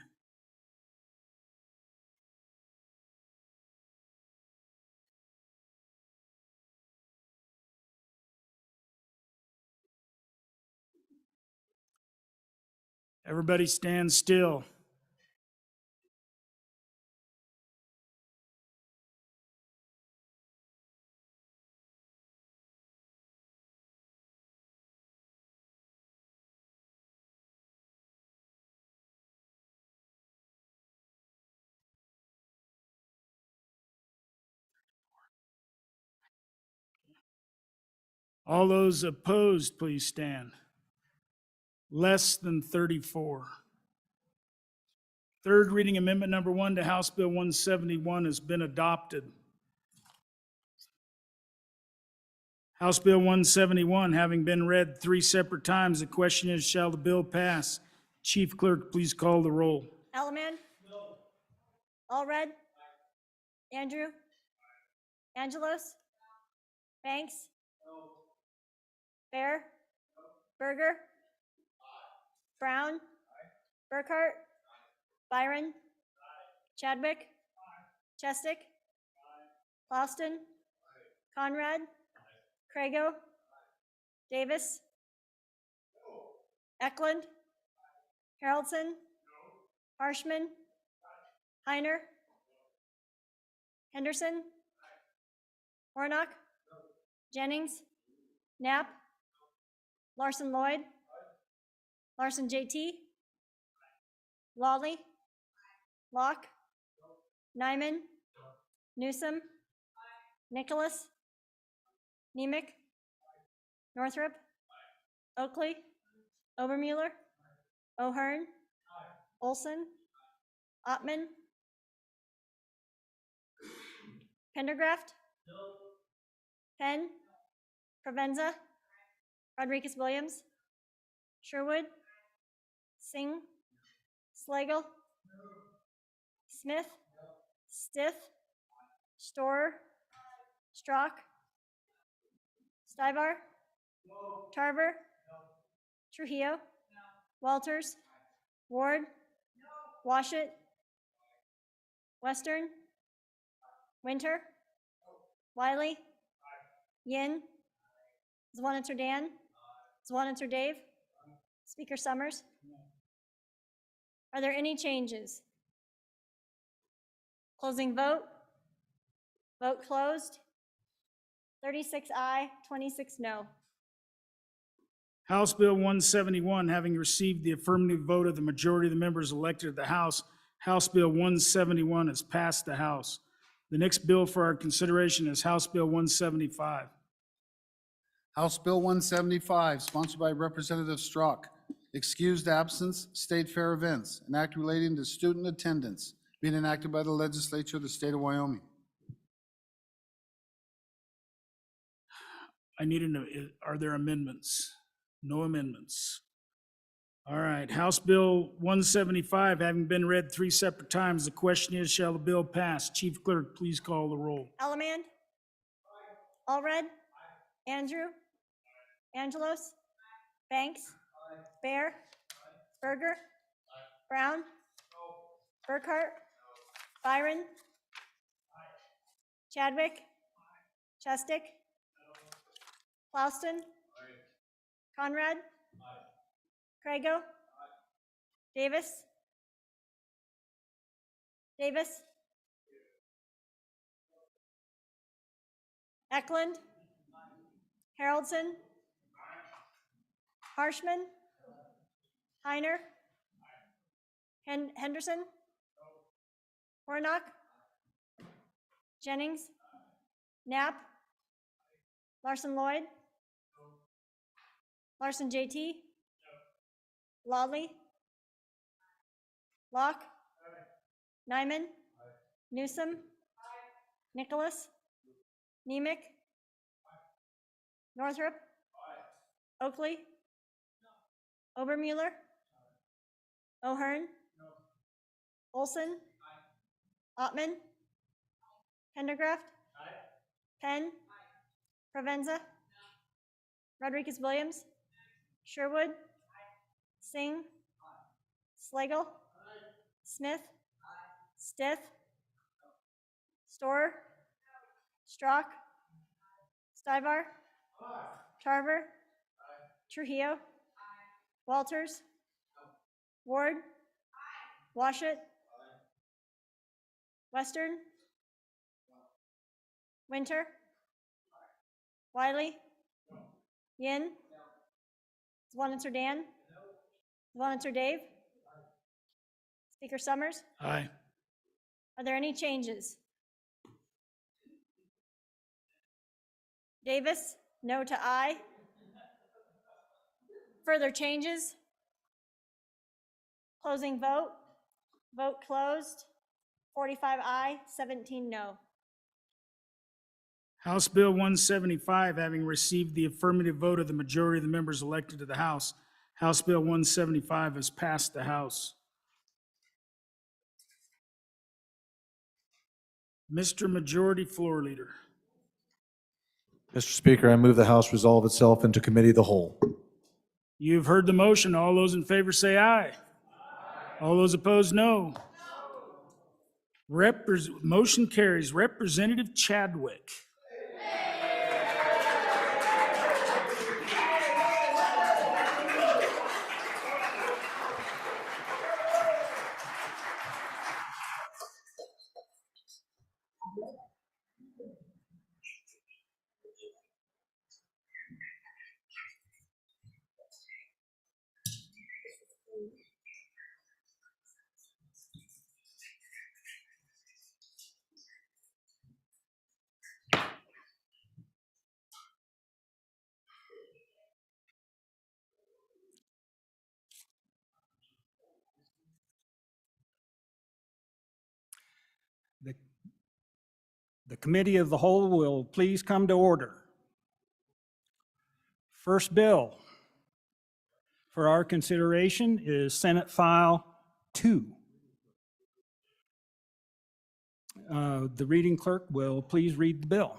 Everybody stand still. All those opposed, please stand. Less than 34. Third reading amendment number 1 to House Bill 171 has been adopted. House Bill 171 having been read 3 separate times, the question is, shall the bill pass? Chief Clerk, please call the roll. Alaman? No. Allred? Andrew? Angelos? Banks? No. Bear? Berger? Brown? Burkhart? Byron? Chadwick? Chestick? Clauston? Conrad? Crago? Davis? Eklund? Haroldson? Harshman? Heiner? Henderson? Warnock? Jennings? Knapp? Larson Lloyd? Larson JT? Lawley? Locke? Nyman? Newsom? Nicholas? Nemec? Northrop? Oakley? Obermueller? O'Hearn? Olson? Ottman? Pendergraft? Penn? Provenza? Rodriguez Williams? Sherwood? Singh? Slagle? Smith? Stith? Storer? Strock? Stivar? Tarver? Trujillo? Walters? Ward? Washit? Western? Winter? Wiley? Yin? Zwaniter Dan? Zwaniter Dave? Speaker Summers? Are there any changes? Closing vote. Vote closed. 36 aye, 26 no. House Bill 171 having received the affirmative vote of the majority of the members elected at the House, House Bill 171 has passed the House. The next bill for our consideration is House Bill 175. House Bill 175, sponsored by Representative Strzok, excused absence, state fair events, an act relating to student attendance, being enacted by the legislature of the state of Wyoming. I need to know, are there amendments? No amendments. All right, House Bill 175 having been read 3 separate times, the question is, shall the bill pass? Chief Clerk, please call the roll. Alaman? Allred? Andrew? Angelos? Banks? Bear? Berger? Brown? Burkhart? Byron? Chadwick? Chestick? Clauston? Conrad? Crago? Davis? Davis? Eklund? Haroldson? Harshman? Heiner? Henderson? Warnock? Jennings? Knapp? Larson Lloyd? Larson JT? Lawley? Locke? Nyman? Newsom? Nicholas? Nemec? Northrop? Oakley? Obermuller? O'Hearn? Olson? Ottman? Pendergraft? Penn? Provenza? Rodriguez Williams? Sherwood? Singh? Slagle? Smith? Stith? Storer? Strock? Stivar? Tarver? Trujillo? Walters? Ward? Washut? Western? Winter? Wiley? Yin? Zwanitzer Dan? Zwanitzer Dave? Speaker Summers? Aye. Are there any changes? Davis? No to aye. Further changes? Closing vote. Vote closed. 45 aye, 17 no. House Bill 175, having received the affirmative vote of the majority of the members elected to the House, House Bill 175 has passed the House. Mr. Majority Floor Leader. Mr. Speaker, I move the House resolve itself into committee of the whole. You've heard the motion. All those in favor say aye. All those opposed, no. Motion carries. Representative Chadwick. The Committee of the Whole will please come to order. First bill for our consideration is Senate File 2. The reading clerk will please read the bill.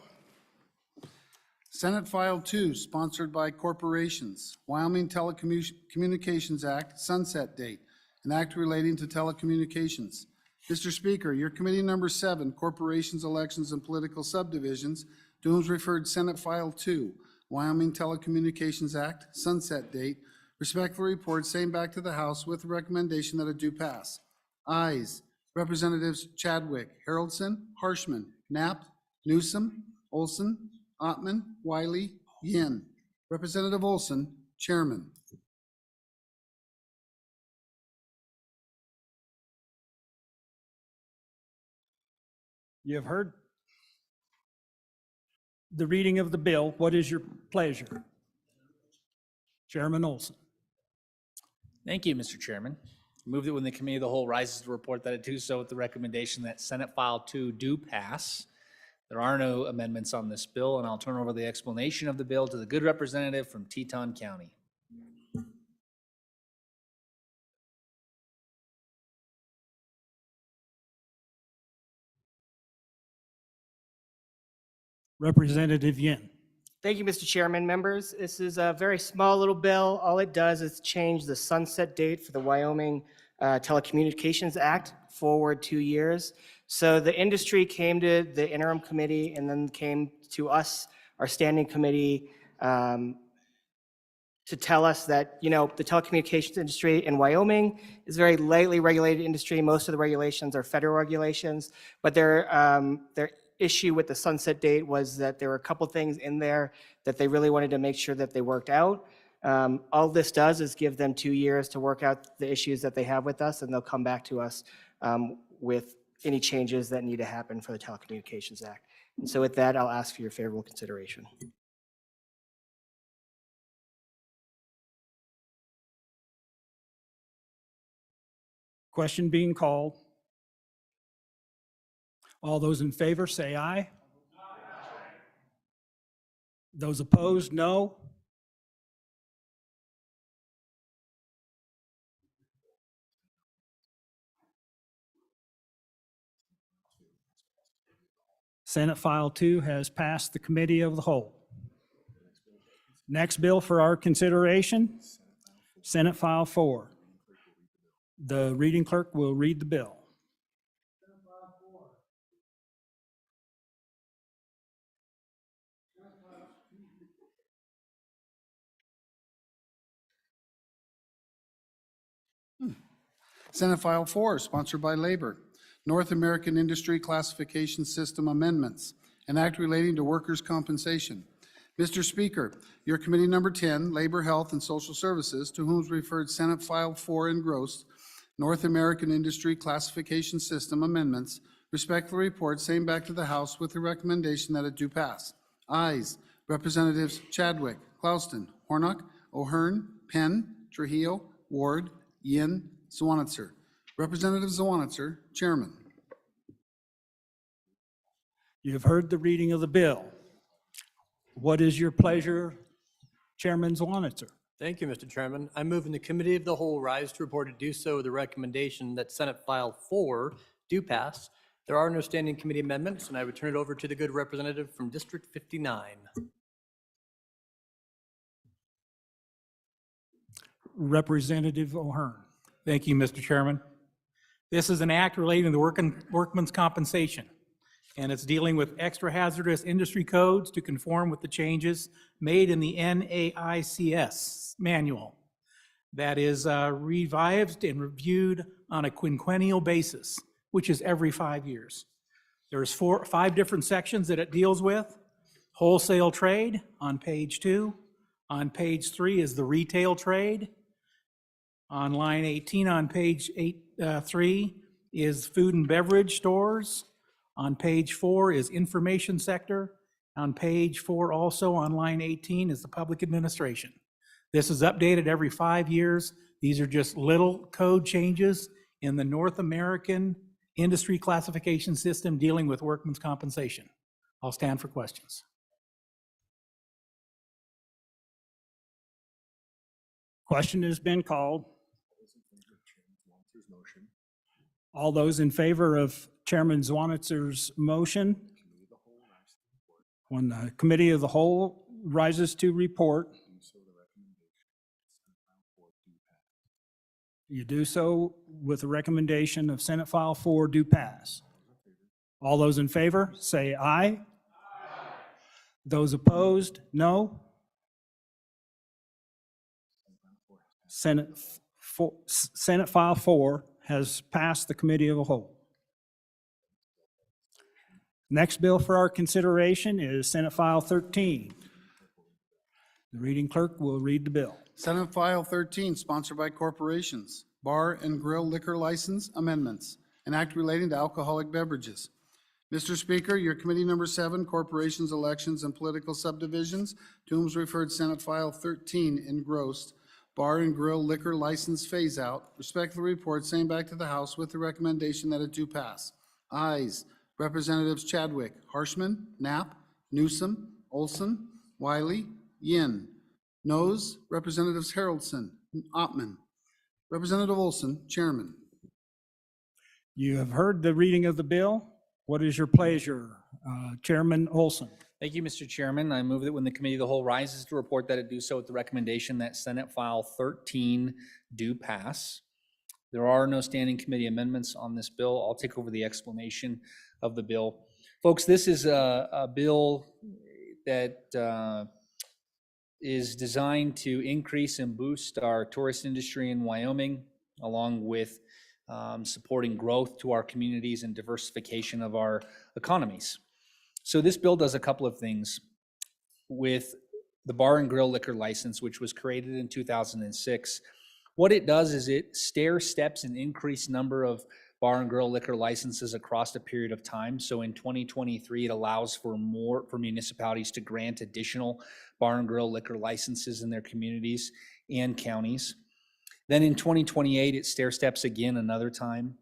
Senate File 2, sponsored by corporations, Wyoming Telecommunications Act, sunset date, an act relating to telecommunications. Mr. Speaker, your committee number 7, Corporations, Elections, and Political Subdivisions, to whom is referred Senate File 2, Wyoming Telecommunications Act, sunset date, respectfully report same back to the House with the recommendation that it do pass. Ayes, Representatives Chadwick, Haroldson, Harshman, Knapp, Newsom, Olson, Ottman, Wiley, Yin. Representative Olson, Chairman. You have heard the reading of the bill. What is your pleasure? Chairman Olson. Thank you, Mr. Chairman. Move that when the Committee of the Whole rises to report that it do so with the recommendation that Senate File 2 do pass. There are no amendments on this bill, and I'll turn over the explanation of the bill to the good representative from Teton County. Representative Yin. Thank you, Mr. Chairman. Members, this is a very small little bill. All it does is change the sunset date for the Wyoming Telecommunications Act forward 2 years. So the industry came to the interim committee and then came to us, our standing committee, to tell us that, you know, the telecommunications industry in Wyoming is a very lightly regulated industry. Most of the regulations are federal regulations, but their issue with the sunset date was that there were a couple things in there that they really wanted to make sure that they worked out. All this does is give them 2 years to work out the issues that they have with us, and they'll come back to us with any changes that need to happen for the Telecommunications Act. And so with that, I'll ask for your favorable consideration. Question being called. All those in favor, say aye. Those opposed, no. Senate File 2 has passed the Committee of the Whole. Next bill for our consideration, Senate File 4. The reading clerk will read the bill. Senate File 4, sponsored by Labor, North American Industry Classification System Amendments, an act relating to workers' compensation. Mr. Speaker, your Committee Number 10, Labor, Health, and Social Services, to whom is referred Senate File 4 engrossed, North American Industry Classification System Amendments, respectfully report same back to the House with the recommendation that it do pass. Ayes, Representatives Chadwick, Clouston, Hornock, O'Hearn, Penn, Trujillo, Ward, Yin, Zwanitzer. Representative Zwanitzer, Chairman. You have heard the reading of the bill. What is your pleasure, Chairman Zwanitzer? Thank you, Mr. Chairman. I move in the Committee of the Whole rise to report to do so with the recommendation that Senate File 4 do pass. There are no standing committee amendments, and I would turn it over to the good representative from District 59. Representative O'Hearn. Thank you, Mr. Chairman. This is an act relating to workman's compensation, and it's dealing with extra hazardous industry codes to conform with the changes made in the NAICS manual that is revised and reviewed on a quinquennial basis, which is every 5 years. There's 5 different sections that it deals with. Wholesale trade on page 2. On page 3 is the retail trade. On line 18 on page 3 is food and beverage stores. On page 4 is information sector. On page 4 also on line 18 is the public administration. This is updated every 5 years. These are just little code changes in the North American industry classification system dealing with workman's compensation. I'll stand for questions. Question has been called. All those in favor of Chairman Zwanitzer's motion, when the Committee of the Whole rises to report, you do so with the recommendation of Senate File 4 do pass. All those in favor, say aye. Aye. Those opposed, no. Senate File 4 has passed the Committee of the Whole. Next bill for our consideration is Senate File 13. The reading clerk will read the bill. Senate File 13, sponsored by corporations, bar and grill liquor license amendments, an act relating to alcoholic beverages. Mr. Speaker, your Committee Number 7, Corporations, Elections, and Political Subdivisions, to whom is referred Senate File 13 engrossed, bar and grill liquor license phase-out, respectfully report same back to the House with the recommendation that it do pass. Ayes, Representatives Chadwick, Harshman, Knapp, Newsom, Olson, Wiley, Yin. Noes, Representatives Haroldson, Ottman. Representative Olson, Chairman. You have heard the reading of the bill. What is your pleasure, Chairman Olson? Thank you, Mr. Chairman. I move that when the Committee of the Whole rises to report that it do so with the recommendation that Senate File 13 do pass. There are no standing committee amendments on this bill. I'll take over the explanation of the bill. Folks, this is a bill that is designed to increase and boost our tourist industry in Wyoming, along with supporting growth to our communities and diversification of our economies. So this bill does a couple of things with the bar and grill liquor license, which was created in 2006. What it does is it stair steps an increased number of bar and grill liquor licenses across a period of time. So in 2023, it allows for municipalities to grant additional bar and grill liquor licenses in their communities and counties. Then in 2028, it stair steps again another time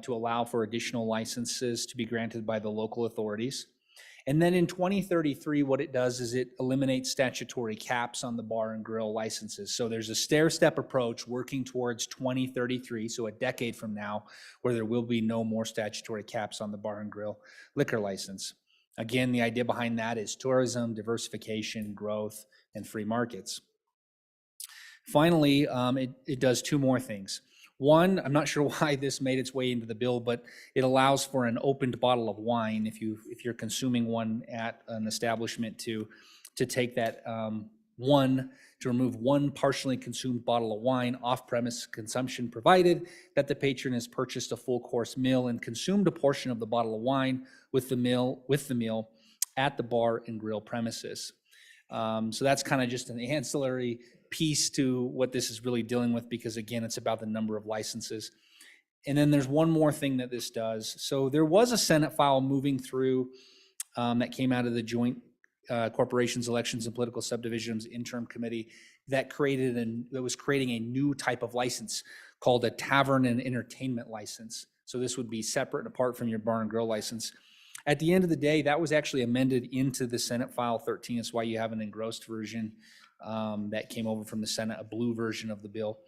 to allow for additional licenses to be granted by the local authorities. And then in 2033, what it does is it eliminates statutory caps on the bar and grill licenses. So there's a stair-step approach working towards 2033, so a decade from now, where there will be no more statutory caps on the bar and grill liquor license. Again, the idea behind that is tourism, diversification, growth, and free markets. Finally, it does two more things. One, I'm not sure why this made its way into the bill, but it allows for an opened bottle of wine if you're consuming one at an establishment to take that to remove one partially consumed bottle of wine off-premise consumption, provided that the patron has purchased a full course meal and consumed a portion of the bottle of wine with the meal at the bar and grill premises. So that's kind of just an ancillary piece to what this is really dealing with, because again, it's about the number of licenses. And then there's one more thing that this does. So there was a Senate file moving through that came out of the Joint Corporations, Elections, and Political Subdivisions Interim Committee that was creating a new type of license called a tavern and entertainment license. So this would be separate and apart from your bar and grill license. At the end of the day, that was actually amended into the Senate File 13. That's why you have an engrossed version that came over from the Senate, a blue version of the bill,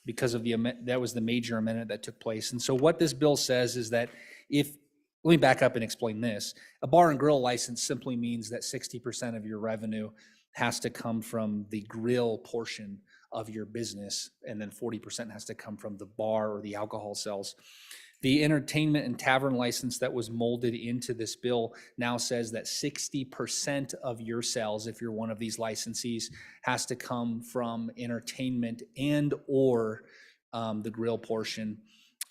because of that was the major amendment that took place. And so what this bill says is that let me back up and explain this. A bar and grill license simply means that 60% of your revenue has to come from the grill portion of your business, and then 40% has to come from the bar or the alcohol sales. The entertainment and tavern license that was molded into this bill now says that 60% of your sales, if you're one of these licensees, has to come from entertainment and or the grill portion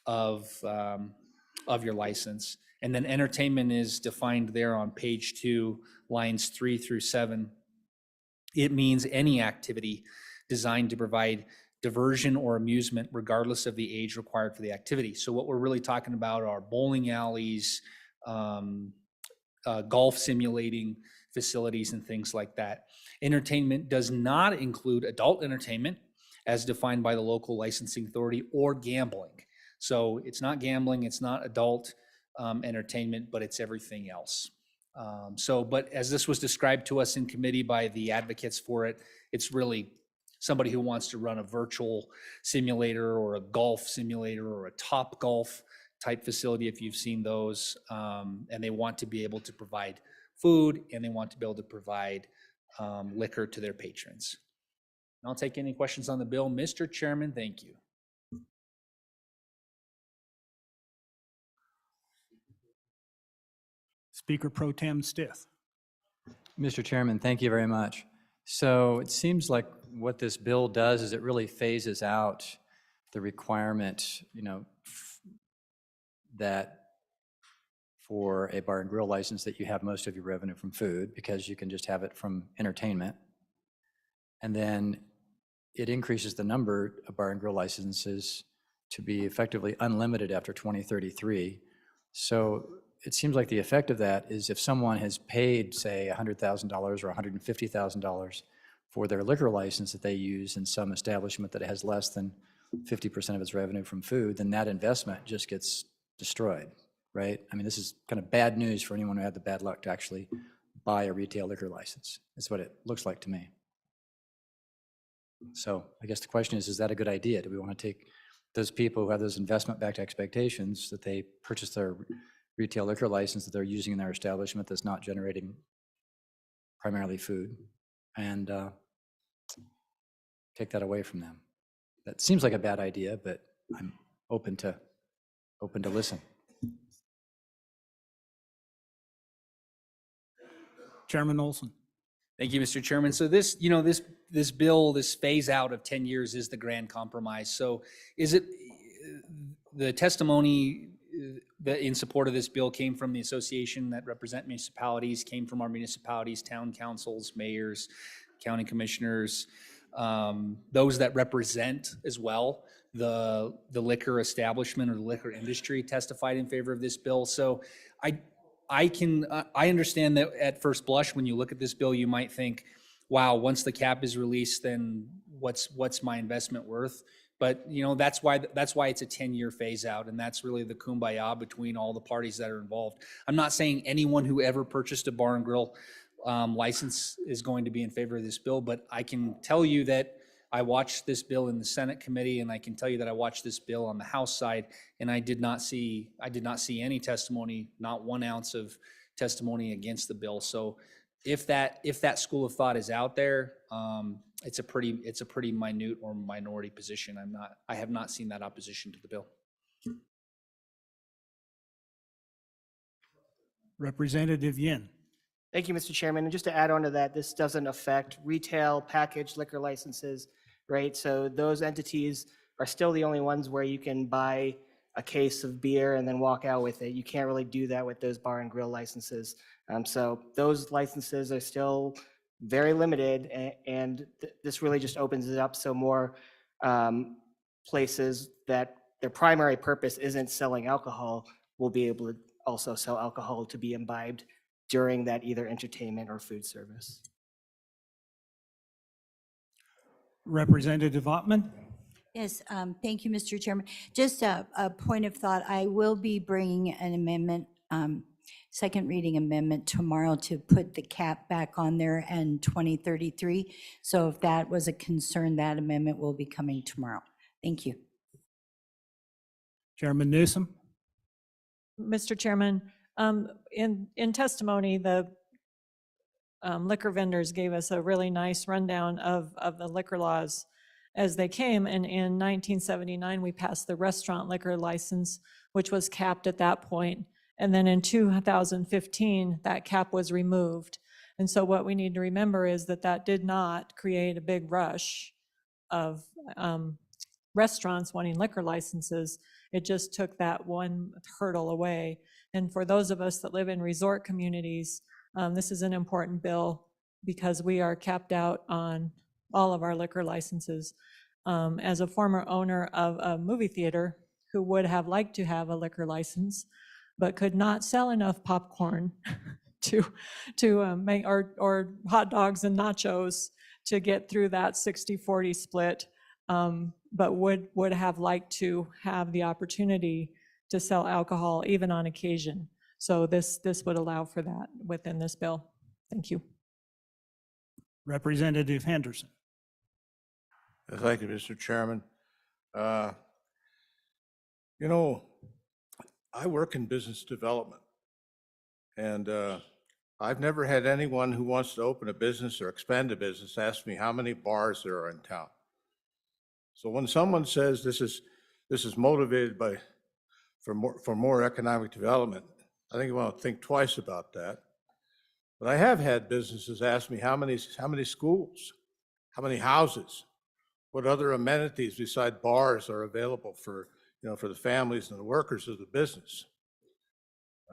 of your license. And then entertainment is defined there on page 2, lines 3 through 7. It means any activity designed to provide diversion or amusement regardless of the age required for the activity. So what we're really talking about are bowling alleys, golf simulating facilities, and things like that. Entertainment does not include adult entertainment as defined by the local licensing authority, or gambling. So it's not gambling, it's not adult entertainment, but it's everything else. But as this was described to us in committee by the advocates for it, it's really somebody who wants to run a virtual simulator or a golf simulator or a Top Golf type facility, if you've seen those, and they want to be able to provide food and they want to be able to provide liquor to their patrons. And I'll take any questions on the bill. Mr. Chairman, thank you. Speaker Pro Tem Stith. Mr. Chairman, thank you very much. So it seems like what this bill does is it really phases out the requirement, that for a bar and grill license that you have most of your revenue from food, because you can just have it from entertainment. And then it increases the number of bar and grill licenses to be effectively unlimited after 2033. So it seems like the effect of that is if someone has paid, say, $100,000 or $150,000 for their liquor license that they use in some establishment that has less than 50% of its revenue from food, then that investment just gets destroyed, right? I mean, this is kind of bad news for anyone who had the bad luck to actually buy a retail liquor license. That's what it looks like to me. So I guess the question is that a good idea? Do we want to take those people who have those investment-backed expectations that they purchase their retail liquor license that they're using in their establishment that's not generating primarily food, and take that away from them? That seems like a bad idea, but I'm open to listen. Chairman Olson. Thank you, Mr. Chairman. So this, this bill, this phase out of 10 years is the grand compromise. So is it, the testimony that in support of this bill came from the association that represent municipalities, came from our municipalities, town councils, mayors, county commissioners, those that represent as well the liquor establishment or the liquor industry testified in favor of this bill. So I understand that at first blush, when you look at this bill, you might think, wow, once the cap is released, then what's my investment worth? But that's why it's a 10-year phase out, and that's really the kumbaya between all the parties that are involved. I'm not saying anyone who ever purchased a bar and grill license is going to be in favor of this bill, but I can tell you that I watched this bill in the Senate committee, and I can tell you that I watched this bill on the House side, and I did not see any testimony, not 1 ounce of testimony against the bill. So if that school of thought is out there, it's a pretty minute or minority position. I have not seen that opposition to the bill. Representative Yin. Thank you, Mr. Chairman. And just to add on to that, this doesn't affect retail packaged liquor licenses, right? So those entities are still the only ones where you can buy a case of beer and then walk out with it. You can't really do that with those bar and grill licenses. So those licenses are still very limited, and this really just opens it up so more places that their primary purpose isn't selling alcohol will be able to also sell alcohol to be imbibed during that either entertainment or food service. Representative Ottman. Yes, thank you, Mr. Chairman. Just a point of thought, I will be bringing an amendment, second reading amendment tomorrow to put the cap back on there and 2033. So if that was a concern, that amendment will be coming tomorrow. Thank you. Chairman Newsom. Mr. Chairman, in testimony, the liquor vendors gave us a really nice rundown of the liquor laws as they came. And in 1979, we passed the restaurant liquor license, which was capped at that point. And then in 2015, that cap was removed. And so what we need to remember is that did not create a big rush of restaurants wanting liquor licenses. It just took that one hurdle away. And for those of us that live in resort communities, this is an important bill because we are capped out on all of our liquor licenses. As a former owner of a movie theater who would have liked to have a liquor license, but could not sell enough popcorn to make, or hot dogs and nachos to get through that 60-40 split, but would have liked to have the opportunity to sell alcohol even on occasion. So this would allow for that within this bill. Thank you. Representative Henderson. Thank you, Mr. Chairman. I work in business development, and I've never had anyone who wants to open a business or expand a business ask me how many bars there are in town. So when someone says this is motivated for more economic development, I think you want to think twice about that. But I have had businesses ask me how many schools, how many houses, what other amenities beside bars are available for the families and the workers of the business.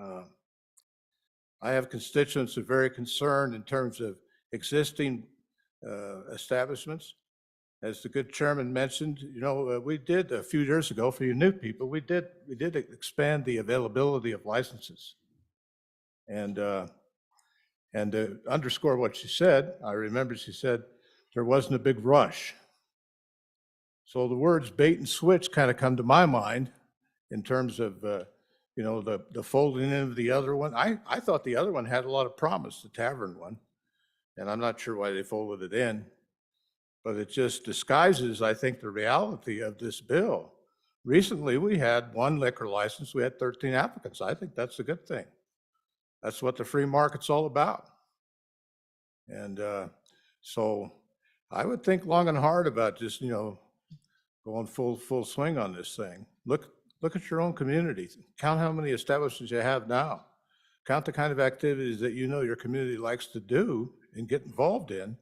I have constituents who are very concerned in terms of existing establishments. As the good chairman mentioned, we did a few years ago, for you new people, we did expand the availability of licenses. And to underscore what she said, I remember she said there wasn't a big rush. So the words bait and switch kind of come to my mind in terms of, the folding in of the other one. I thought the other one had a lot of promise, the tavern one, and I'm not sure why they folded it in, but it just disguises, I think, the reality of this bill. Recently, we had one liquor license, we had 13 applicants. I think that's a good thing. That's what the free market's all about. And so I would think long and hard about just, going full swing on this thing. Look at your own community. Count how many establishments you have now. Count the kind of activities that you know your community likes to do and get involved in.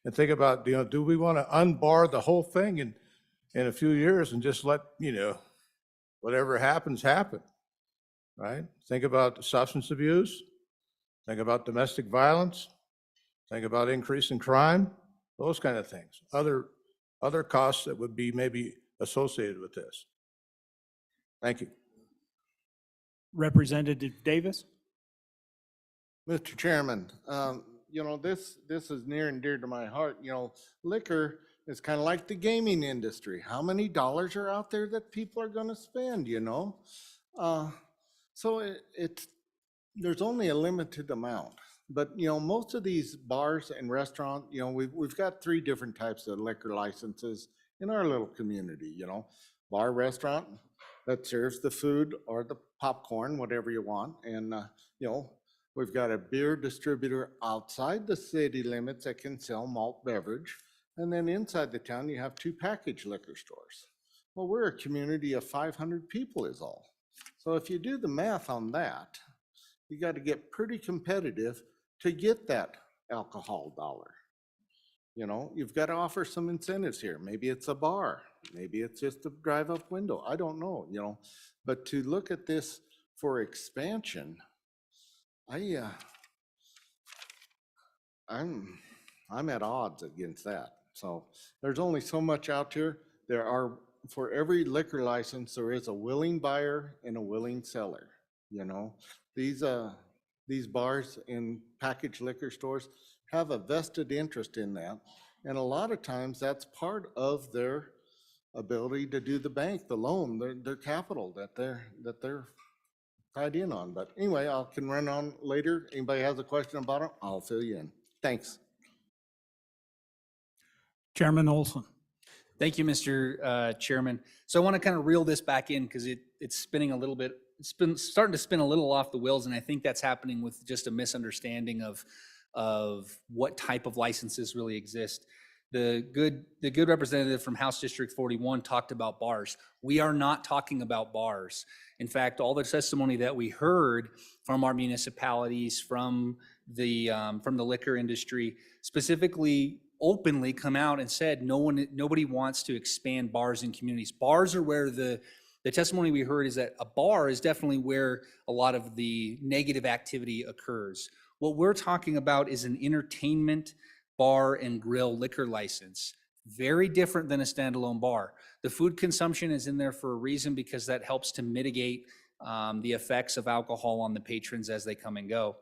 And think about, do we want to unbar the whole thing in a few years and just let, whatever happens, happen, right? Think about substance abuse. Think about domestic violence. Think about increasing crime, those kind of things. Other costs that would be maybe associated with this. Thank you. Representative Davis? Mr. Chairman, this is near and dear to my heart. Liquor is kind of like the gaming industry. How many dollars are out there that people are going to spend, So there's only a limited amount. But, most of these bars and restaurants, we've got 3 different types of liquor licenses in our little community, bar, restaurant that serves the food or the popcorn, whatever you want. And, we've got a beer distributor outside the city limits that can sell malt beverage. And then inside the town, you have 2 package liquor stores. Well, we're a community of 500 people is all. So if you do the math on that, you got to get pretty competitive to get that alcohol dollar. You've got to offer some incentives here. Maybe it's a bar. Maybe it's just a drive-up window. I don't know, But to look at this for expansion, I'm at odds against that. So there's only so much out here. For every liquor license, there is a willing buyer and a willing seller. These bars in packaged liquor stores have a vested interest in that. And a lot of times that's part of their ability to do the bank, the loan, their capital that they're tied in on. But anyway, I can run on later. Anybody has a question about it, I'll fill you in. Thanks. Chairman Olson? Thank you, Mr. Chairman. So I want to kind of reel this back in because it's spinning a little bit. It's been starting to spin a little off the wheels, and I think that's happening with just a misunderstanding of what type of licenses really exist. The good representative from House District 41 talked about bars. We are not talking about bars. In fact, all the testimony that we heard from our municipalities, from the liquor industry, specifically openly come out and said nobody wants to expand bars in communities. Bars are where the testimony we heard is that a bar is definitely where a lot of the negative activity occurs. What we're talking about is an entertainment bar and grill liquor license. Very different than a standalone bar. The food consumption is in there for a reason because that helps to mitigate the effects of alcohol on the patrons as they come and go.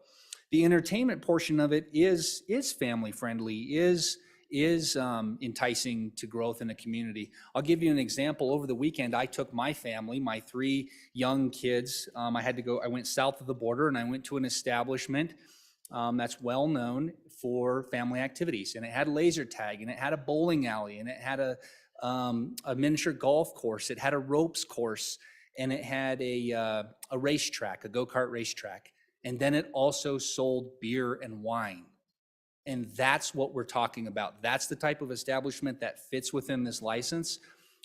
The entertainment portion of it is family friendly, is enticing to growth in a community. I'll give you an example. Over the weekend, I took my family, my 3 young kids. I went south of the border and I went to an establishment that's well known for family activities. And it had laser tag, and it had a bowling alley, and it had a miniature golf course. It had a ropes course, and it had a racetrack, a go-kart racetrack. And then it also sold beer and wine. And that's what we're talking about. That's the type of establishment that fits within this license.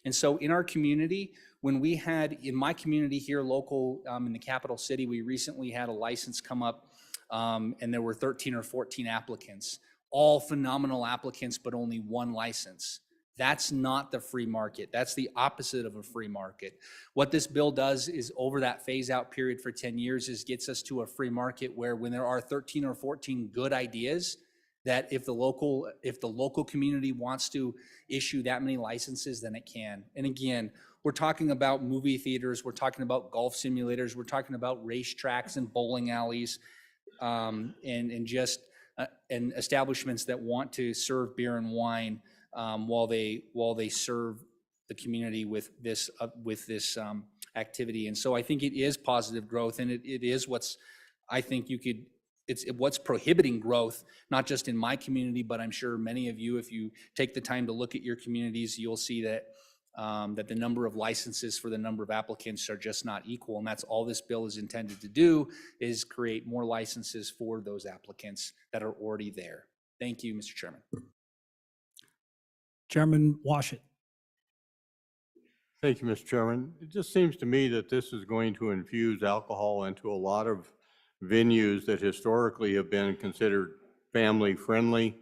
And so in our community, in my community here local in the capital city, we recently had a license come up and there were 13 or 14 applicants, all phenomenal applicants, but only 1 license. That's not the free market. That's the opposite of a free market. What this bill does is over that phase out period for 10 years is gets us to a free market where when there are 13 or 14 good ideas, that if the local community wants to issue that many licenses, then it can. And again, we're talking about movie theaters, we're talking about golf simulators, we're talking about racetracks and bowling alleys, and establishments that want to serve beer and wine while they serve the community with this activity. And so I think it is positive growth, and it is it's what's prohibiting growth, not just in my community, but I'm sure many of you, if you take the time to look at your communities, you'll see that that the number of licenses for the number of applicants are just not equal. And that's all this bill is intended to do, is create more licenses for those applicants that are already there. Thank you, Mr. Chairman. Chairman Washit? Thank you, Mr. Chairman. It just seems to me that this is going to infuse alcohol into a lot of venues that historically have been considered family-friendly,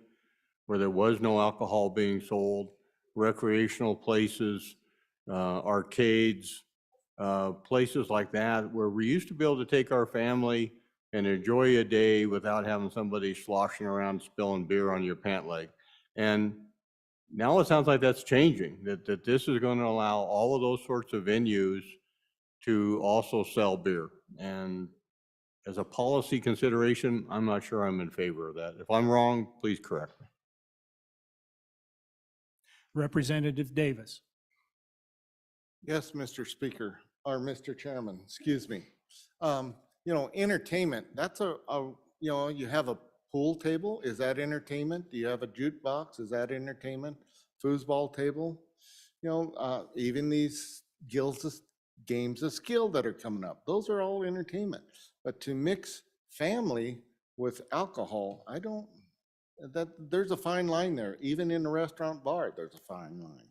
where there was no alcohol being sold, recreational places, arcades, places like that, where we used to be able to take our family and enjoy a day without having somebody sloshing around spilling beer on your pant leg. And now it sounds like that's changing, that this is going to allow all of those sorts of venues to also sell beer. And as a policy consideration, I'm not sure I'm in favor of that. If I'm wrong, please correct me. Representative Davis. Yes, Mr. Speaker, or Mr. Chairman, excuse me. Entertainment, that's you have a pool table, is that entertainment? Do you have a jukebox, is that entertainment? Foosball table? Even these games of skill that are coming up, those are all entertainment. But to mix family with alcohol, there's a fine line there. Even in a restaurant bar, there's a fine line.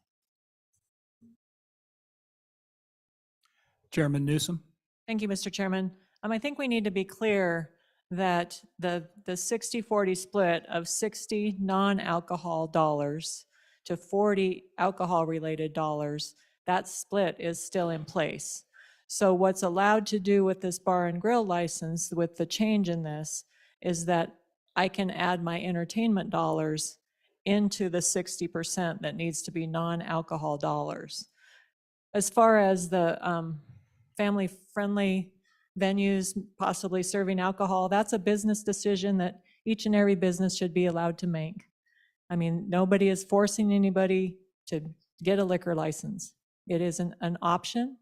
Chairman Newsom. Thank you, Mr. Chairman. I think we need to be clear that the 60-40 split of 60 non-alcohol dollars to 40 alcohol-related dollars, that split is still in place. So what's allowed to do with this bar and grill license, with the change in this, is that I can add my entertainment dollars into the 60% that needs to be non-alcohol dollars. As far as the family-friendly venues possibly serving alcohol, that's a business decision that each and every business should be allowed to make. I mean, nobody is forcing anybody to get a liquor license. It is an option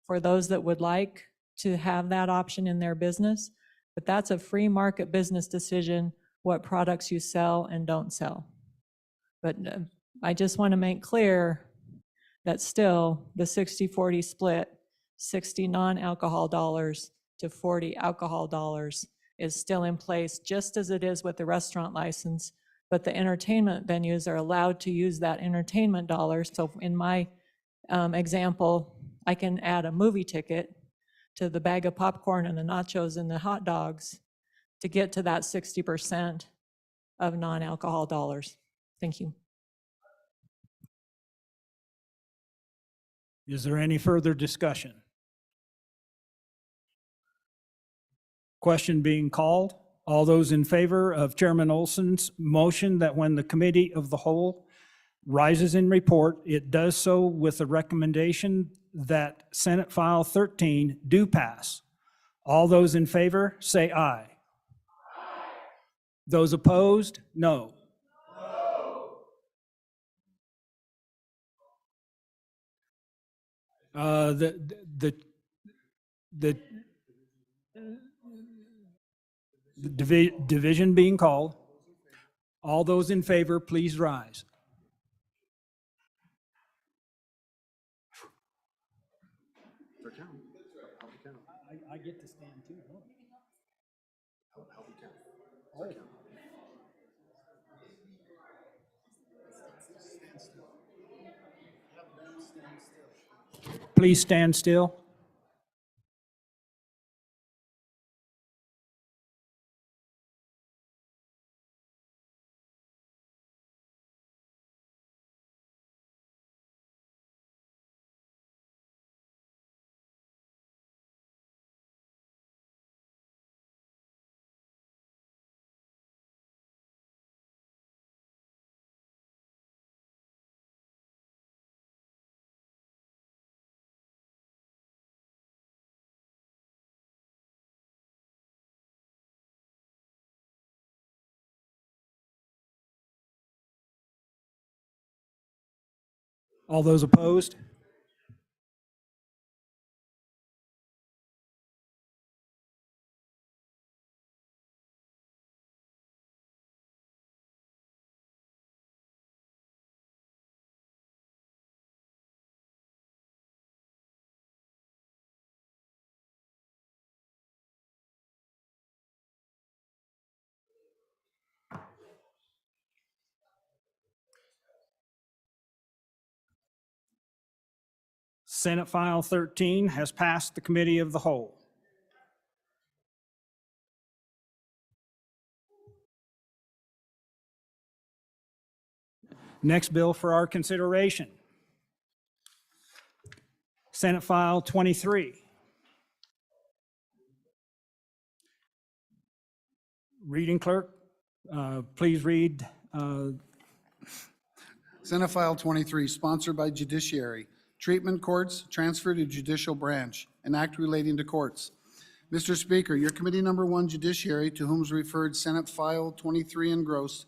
for those that would like to have that option in their business, but that's a free market business decision, what products you sell and don't sell. But I just want to make clear that still the 60-40 split, 60 non-alcohol dollars to 40 alcohol dollars is still in place, just as it is with the restaurant license. But the entertainment venues are allowed to use that entertainment dollars. So in my example, I can add a movie ticket to the bag of popcorn and the nachos and the hot dogs to get to that 60% of non-alcohol dollars. Thank you. Is there any further discussion? Question being called. All those in favor of Chairman Olson's motion that when the committee of the whole rises in report, it does so with the recommendation that Senate File 13 do pass. All those in favor, say aye. Those opposed, no. The division being called. All those in favor, please rise. I get to stand too, don't I? Please stand still. All those opposed? Senate File 13 has passed the Committee of the Whole. Next bill for our consideration. Senate File 23. Reading clerk, please read. Senate File 23, sponsored by Judiciary. Treatment courts, transfer to judicial branch. An act relating to courts. Mr. Speaker, your committee number 1, Judiciary, to whom is referred Senate File 23 engrossed.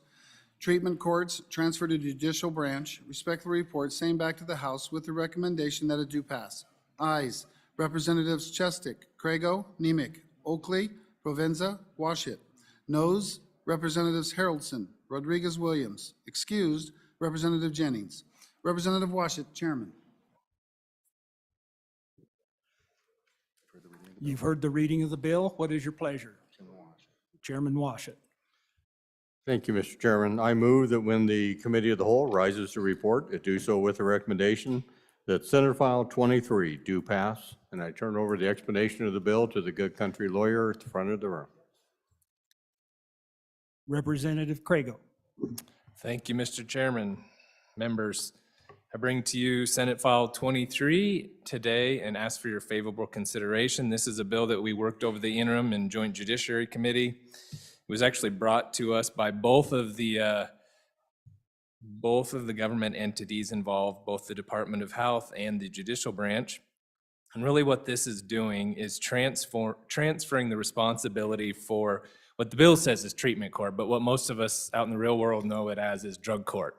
Treatment courts, transfer to judicial branch. Respectfully report, same back to the House with the recommendation that it do pass. Ayes, Representatives Chestick, Craigo, Nemec, Oakley, Provenza, Washit. Noes, Representatives Haroldson, Rodriguez-Williams. Excused, Representative Jennings. Representative Washit, Chairman. You've heard the reading of the bill. What is your pleasure? Chairman Washit. Thank you, Mr. Chairman. I move that when the Committee of the Whole rises to report, it do so with a recommendation that Senate File 23 do pass, and I turn over the explanation of the bill to the good country lawyer at the front of the room. Representative Craigo. Thank you, Mr. Chairman. Members, I bring to you Senate File 23 today and ask for your favorable consideration. This is a bill that we worked over the interim in Joint Judiciary Committee. It was actually brought to us by both of the government entities involved, both the Department of Health and the judicial branch. And really what this is doing is transferring the responsibility for what the bill says is treatment court, but what most of us out in the real world know it as is drug court.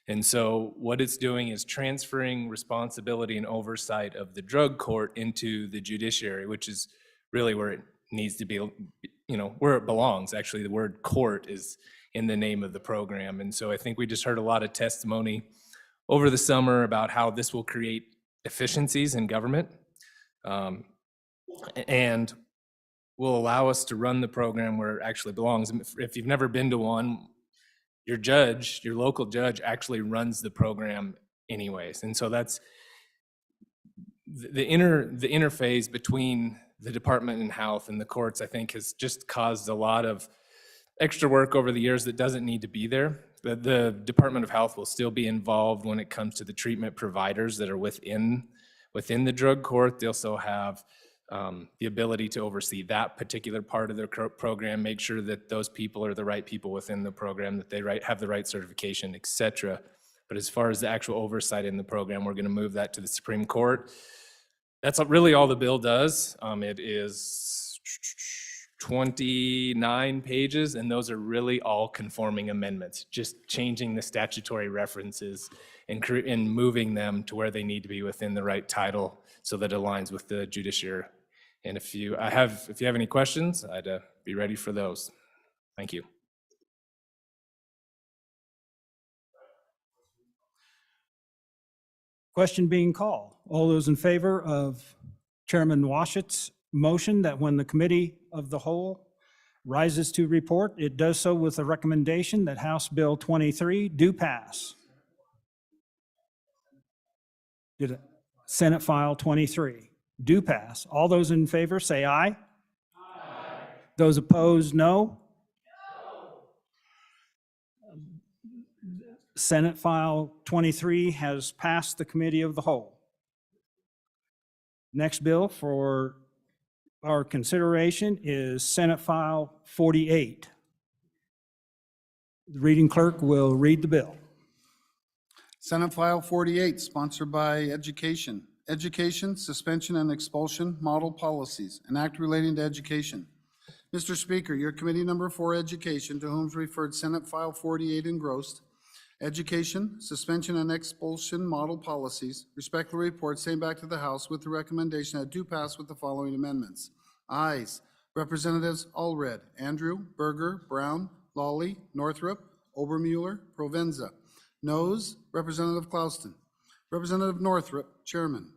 And so what it's doing is transferring responsibility and oversight of the drug court into the judiciary, which is really where it needs to be, where it belongs. Actually, the word court is in the name of the program. And so I think we just heard a lot of testimony over the summer about how this will create efficiencies in government and will allow us to run the program where it actually belongs. If you've never been to one, your judge, your local judge actually runs the program anyways. And so that's the interface between the Department of Health and the courts, I think, has just caused a lot of extra work over the years that doesn't need to be there. The Department of Health will still be involved when it comes to the treatment providers that are within the drug court. They'll still have the ability to oversee that particular part of their program, make sure that those people are the right people within the program, that they have the right certification, et cetera. But as far as the actual oversight in the program, we're going to move that to the Supreme Court. That's really all the bill does. It is 29 pages, and those are really all conforming amendments, just changing the statutory references and moving them to where they need to be within the right title so that it aligns with the judiciary. And if you have any questions, I'd be ready for those. Thank you. Question being called. All those in favor of Chairman Washit's motion that when the Committee of the Whole rises to report, it does so with a recommendation that House Bill 23 do pass. Did it? Senate File 23 do pass. All those in favor say aye. Aye. Those opposed, no. Senate File 23 has passed the Committee of the Whole. Next bill for our consideration is Senate File 48. The reading clerk will read the bill. Senate File 48, sponsored by Education. Education, Suspension and Expulsion Model Policies, an act relating to education. Mr. Speaker, your committee number 4, Education, to whom is referred Senate File 48 engrossed. Education, Suspension and Expulsion Model Policies, respectfully report, same back to the House with the recommendation that do pass with the following amendments. Ayes, Representatives Allred, Andrew, Berger, Brown, Lawley, Northrup, Obermueller, Provenza. Noes, Representative Clauston. Representative Northrup, Chairman.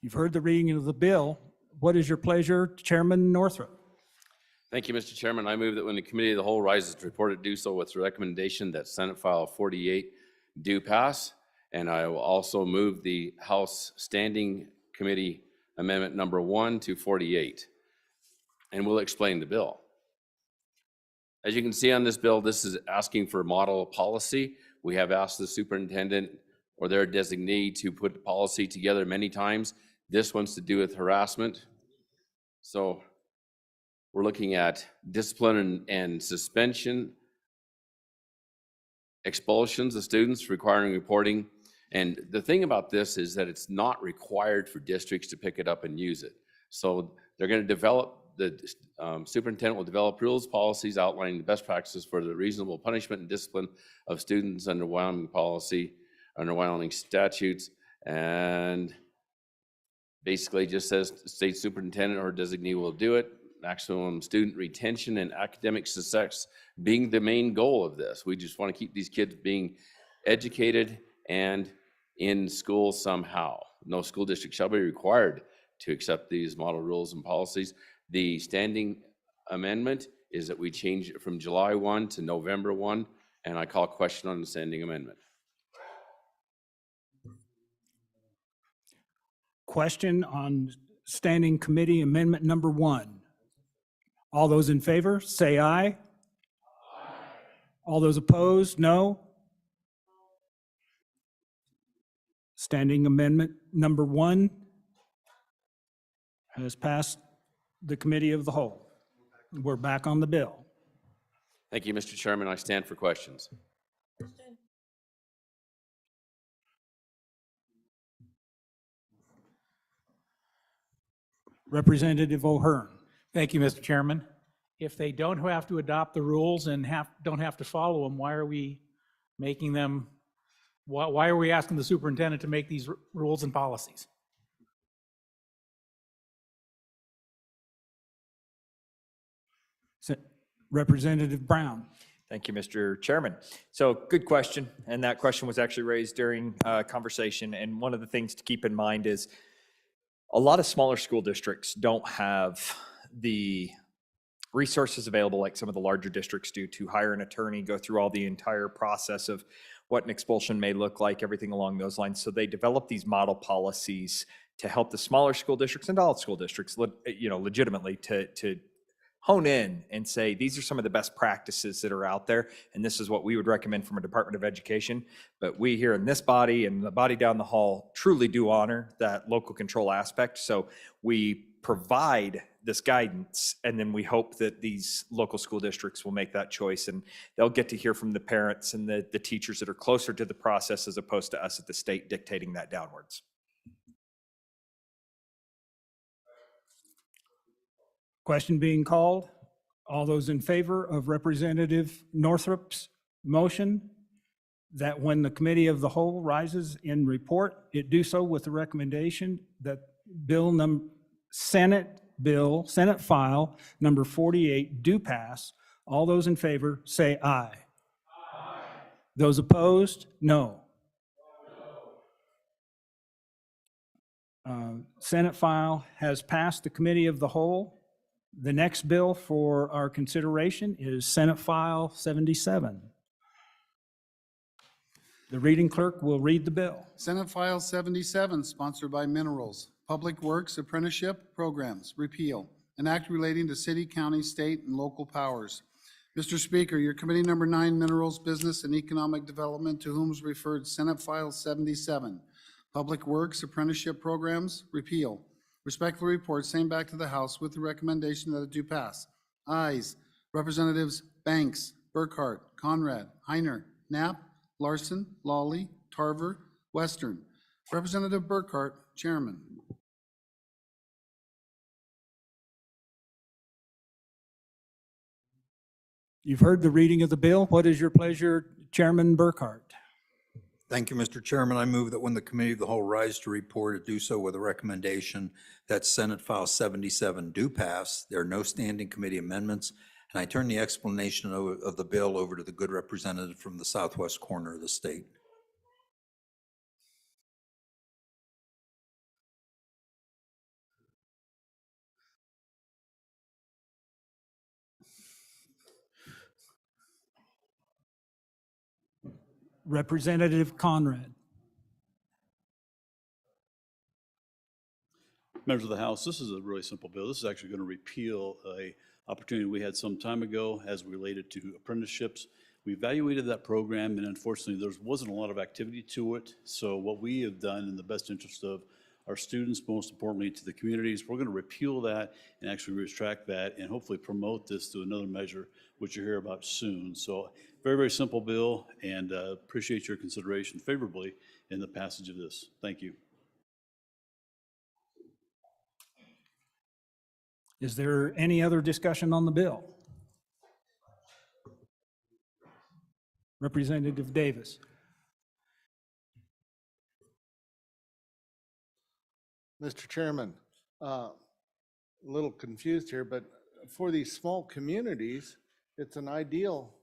You've heard the reading of the bill. What is your pleasure, Chairman Northrup? Thank you, Mr. Chairman. I move that when the committee of the whole rises to report it, do so with the recommendation that Senate File 48 do pass. And I will also move the House Standing Committee Amendment number 1 to 48. And we'll explain the bill. As you can see on this bill, this is asking for model policy. We have asked the superintendent or their designee to put the policy together many times. This one's to do with harassment. So we're looking at discipline and suspension, expulsions of students requiring reporting. And the thing about this is that it's not required for districts to pick it up and use it. So they're going to develop, the superintendent will develop rules, policies outlining the best practices for the reasonable punishment and discipline of students under Wyoming policy, under Wyoming statutes, and basically just says state superintendent or designee will do it. Maximum student retention and academic success being the main goal of this. We just want to keep these kids being educated and in school somehow. No school district shall be required to accept these model rules and policies. The standing amendment is that we change it from July 1 to November 1, and I call question on the standing amendment. Question on Standing Committee Amendment number 1. All those in favor, say aye. Aye. All those opposed, no. Standing Amendment number 1 has passed the Committee of the Whole. We're back on the bill. Thank you, Mr. Chairman. I stand for questions. Representative O'Hearn. Thank you, Mr. Chairman. If they don't have to adopt the rules and don't have to follow them, why are we making them, why are we asking the superintendent to make these rules and policies? Representative Brown. Thank you, Mr. Chairman. So good question, and that question was actually raised during conversation, and one of the things to keep in mind is a lot of smaller school districts don't have the resources available like some of the larger districts do to hire an attorney, go through all the entire process of what an expulsion may look like, everything along those lines. So they develop these model policies to help the smaller school districts and all school districts, legitimately to hone in and say, these are some of the best practices that are out there, and this is what we would recommend from a Department of Education. But we here in this body and the body down the hall truly do honor that local control aspect. So we provide this guidance, and then we hope that these local school districts will make that choice, and they'll get to hear from the parents and the teachers that are closer to the process as opposed to us at the state dictating that downwards. Question being called. All those in favor of Representative Northrup's motion that when the Committee of the Whole rises in report, it do so with the recommendation that Senate File number 48 do pass. All those in favor say aye. Aye. Those opposed, no. Senate file has passed the Committee of the Whole. The next bill for our consideration is Senate File 77. The reading clerk will read the bill. Senate File 77, sponsored by Minerals, Public Works Apprenticeship Programs, repeal, an act relating to city, county, state, and local powers. Mr. Speaker, your Committee Number 9, Minerals, Business, and Economic Development, to whom is referred Senate File 77, Public Works Apprenticeship Programs, repeal. Respectfully report, same back to the House with the recommendation that it do pass. Ayes, Representatives Banks, Burkhart, Conrad, Heiner, Knapp, Larson, Lawley, Tarver, Western. Representative Burkhart, Chairman. You've heard the reading of the bill. What is your pleasure, Chairman Burkhart? Thank you, Mr. Chairman. I move that when the Committee of the Whole rise to report, it do so with a recommendation that Senate File 77 do pass. There are no standing committee amendments, and I turn the explanation of the bill over to the good representative from the southwest corner of the state. Representative Conrad. Members of the House, this is a really simple bill. This is actually going to repeal a opportunity we had some time ago as related to apprenticeships. We evaluated that program, and unfortunately, there wasn't a lot of activity to it. So what we have done in the best interest of our students, most importantly to the communities, we're going to repeal that and actually retract that and hopefully promote this to another measure, which you'll hear about soon. So very, very simple bill, and appreciate your consideration favorably in the passage of this. Thank you. Is there any other discussion on the bill? Representative Davis. Mr. Chairman, a little confused here, but for these small communities, it's an ideal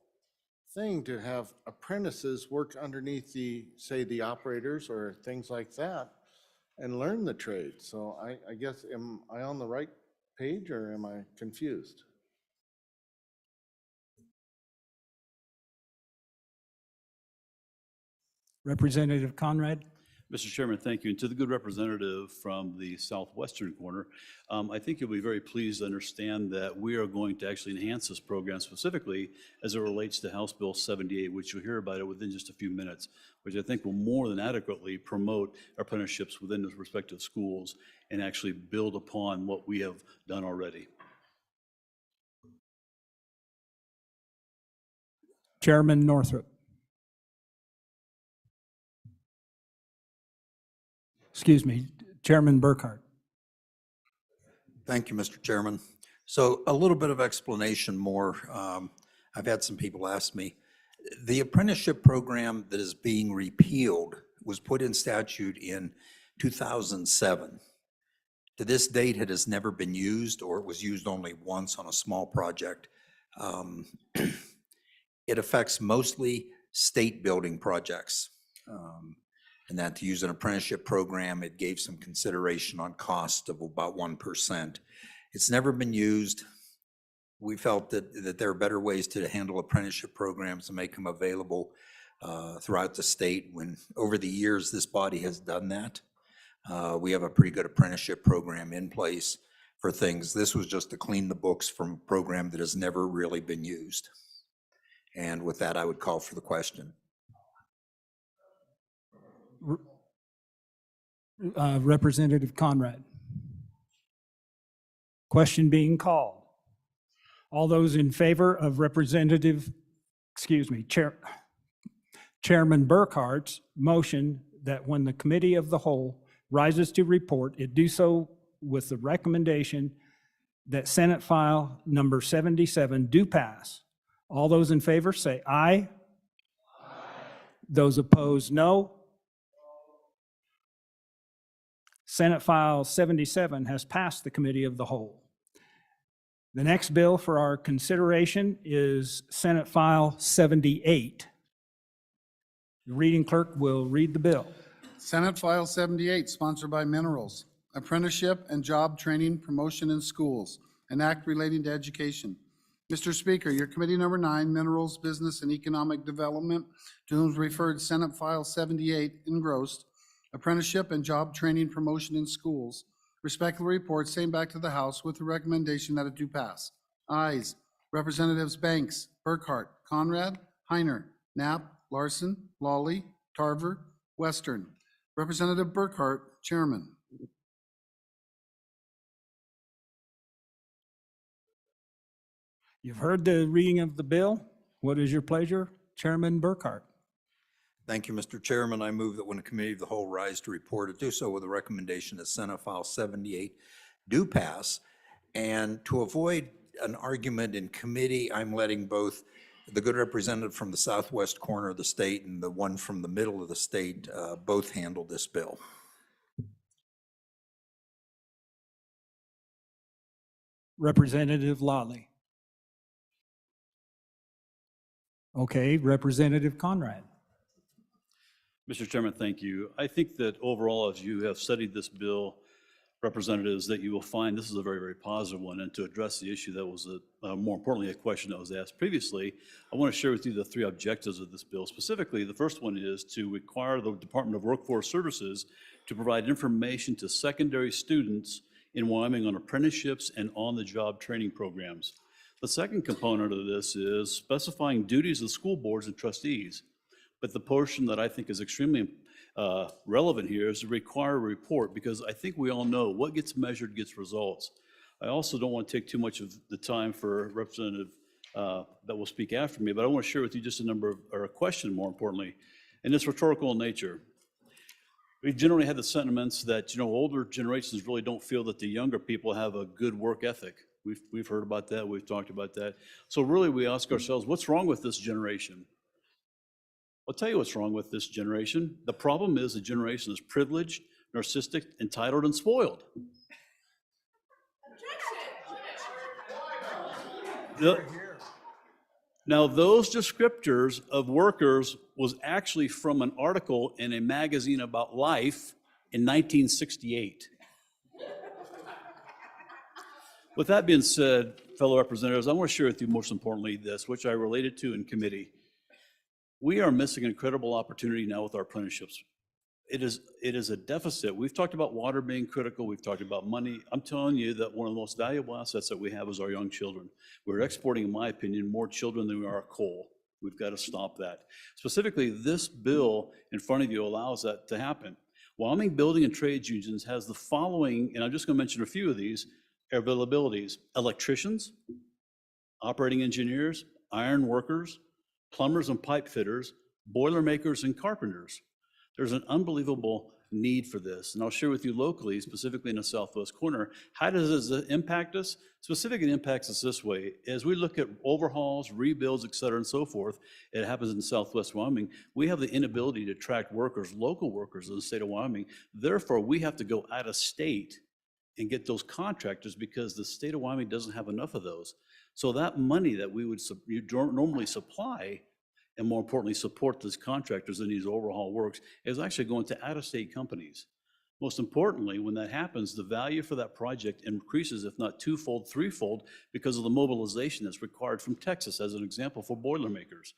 thing to have apprentices work underneath the, say, the operators or things like that and learn the trade. So I guess, am I on the right page or am I confused? Representative Conrad. Mr. Chairman, thank you. And to the good representative from the southwestern corner, I think you'll be very pleased to understand that we are going to actually enhance this program specifically as it relates to House Bill 78, which you'll hear about it within just a few minutes, which I think will more than adequately promote apprenticeships within the respective schools and actually build upon what we have done already. Chairman Northrup. Excuse me, Chairman Burkhart. Thank you, Mr. Chairman. So a little bit of explanation more. I've had some people ask me. The apprenticeship program that is being repealed was put in statute in 2007. To this date, it has never been used, or it was used only once on a small project. It affects mostly state building projects. And that to use an apprenticeship program, it gave some consideration on cost of about 1%. It's never been used. We felt that there are better ways to handle apprenticeship programs and make them available throughout the state. When over the years, this body has done that. We have a pretty good apprenticeship program in place for things. This was just to clean the books from a program that has never really been used. And with that, I would call for the question. Representative Conrad. Question being called. All those in favor of Chairman Burkhart's motion that when the committee of the whole rises to report, it do so with the recommendation that Senate file number 77 do pass. All those in favor say aye. Those opposed, no. Senate File 77 has passed the Committee of the Whole. The next bill for our consideration is Senate File 78. The reading clerk will read the bill. Senate File 78, sponsored by Minerals, Apprenticeship and Job Training Promotion in Schools, an act relating to education. Mr. Speaker, your Committee Number 9, Minerals, Business and Economic Development, to whom is referred Senate File 78, engrossed, Apprenticeship and Job Training Promotion in Schools, respectfully report same back to the House with the recommendation that it do pass. Ayes, Representatives Banks, Burkhart, Conrad, Heiner, Knapp, Larson, Lawley, Tarver, Western. Representative Burkhart, Chairman. You've heard the reading of the bill. What is your pleasure? Chairman Burkhart. Thank you, Mr. Chairman. I move that when the Committee of the Whole rise to report, it do so with a recommendation that Senate File 78 do pass. And to avoid an argument in committee, I'm letting both the good representative from the southwest corner of the state and the one from the middle of the state both handle this bill. Representative Lawley. Okay, Representative Conrad. Mr. Chairman, thank you. I think that overall, as you have studied this bill, representatives, that you will find this is a very, very positive one. And to address the issue that was, more importantly, a question that was asked previously, I want to share with you the 3 objectives of this bill. Specifically, the first one is to require the Department of Workforce Services to provide information to secondary students in Wyoming on apprenticeships and on-the-job training programs. The second component of this is specifying duties of school boards and trustees. But the portion that I think is extremely relevant here is to require a report, because I think we all know what gets measured gets results. I also don't want to take too much of the time for Representative that will speak after me, but I want to share with you just a question more importantly, and it's rhetorical in nature. We generally have the sentiments that, older generations really don't feel that the younger people have a good work ethic. We've heard about that, we've talked about that. So really we ask ourselves, what's wrong with this generation? I'll tell you what's wrong with this generation. The problem is the generation is privileged, narcissistic, entitled, and spoiled. Now, those descriptors of workers was actually from an article in a magazine about life in 1968. With that being said, fellow representatives, I want to share with you most importantly this, which I related to in committee. We are missing an incredible opportunity now with our apprenticeships. It is a deficit. We've talked about water being critical. We've talked about money. I'm telling you that one of the most valuable assets that we have is our young children. We're exporting, in my opinion, more children than we are coal. We've got to stop that. Specifically, this bill in front of you allows that to happen. Wyoming Building and Trades Unions has the following, and I'm just going to mention a few of these availabilities: electricians, operating engineers, iron workers, plumbers and pipe fitters, boiler makers, and carpenters. There's an unbelievable need for this. And I'll share with you locally, specifically in the southwest corner, how does this impact us? Specifically, it impacts us this way. As we look at overhauls, rebuilds, et cetera, and so forth, it happens in southwest Wyoming, we have the inability to attract workers, local workers in the state of Wyoming. Therefore, we have to go out of state and get those contractors because the state of Wyoming doesn't have enough of those. So that money that we would normally supply, and more importantly, support these contractors in these overhaul works, is actually going to out-of-state companies. Most importantly, when that happens, the value for that project increases, if not twofold, threefold, because of the mobilization that's required from Texas, as an example, for boilermakers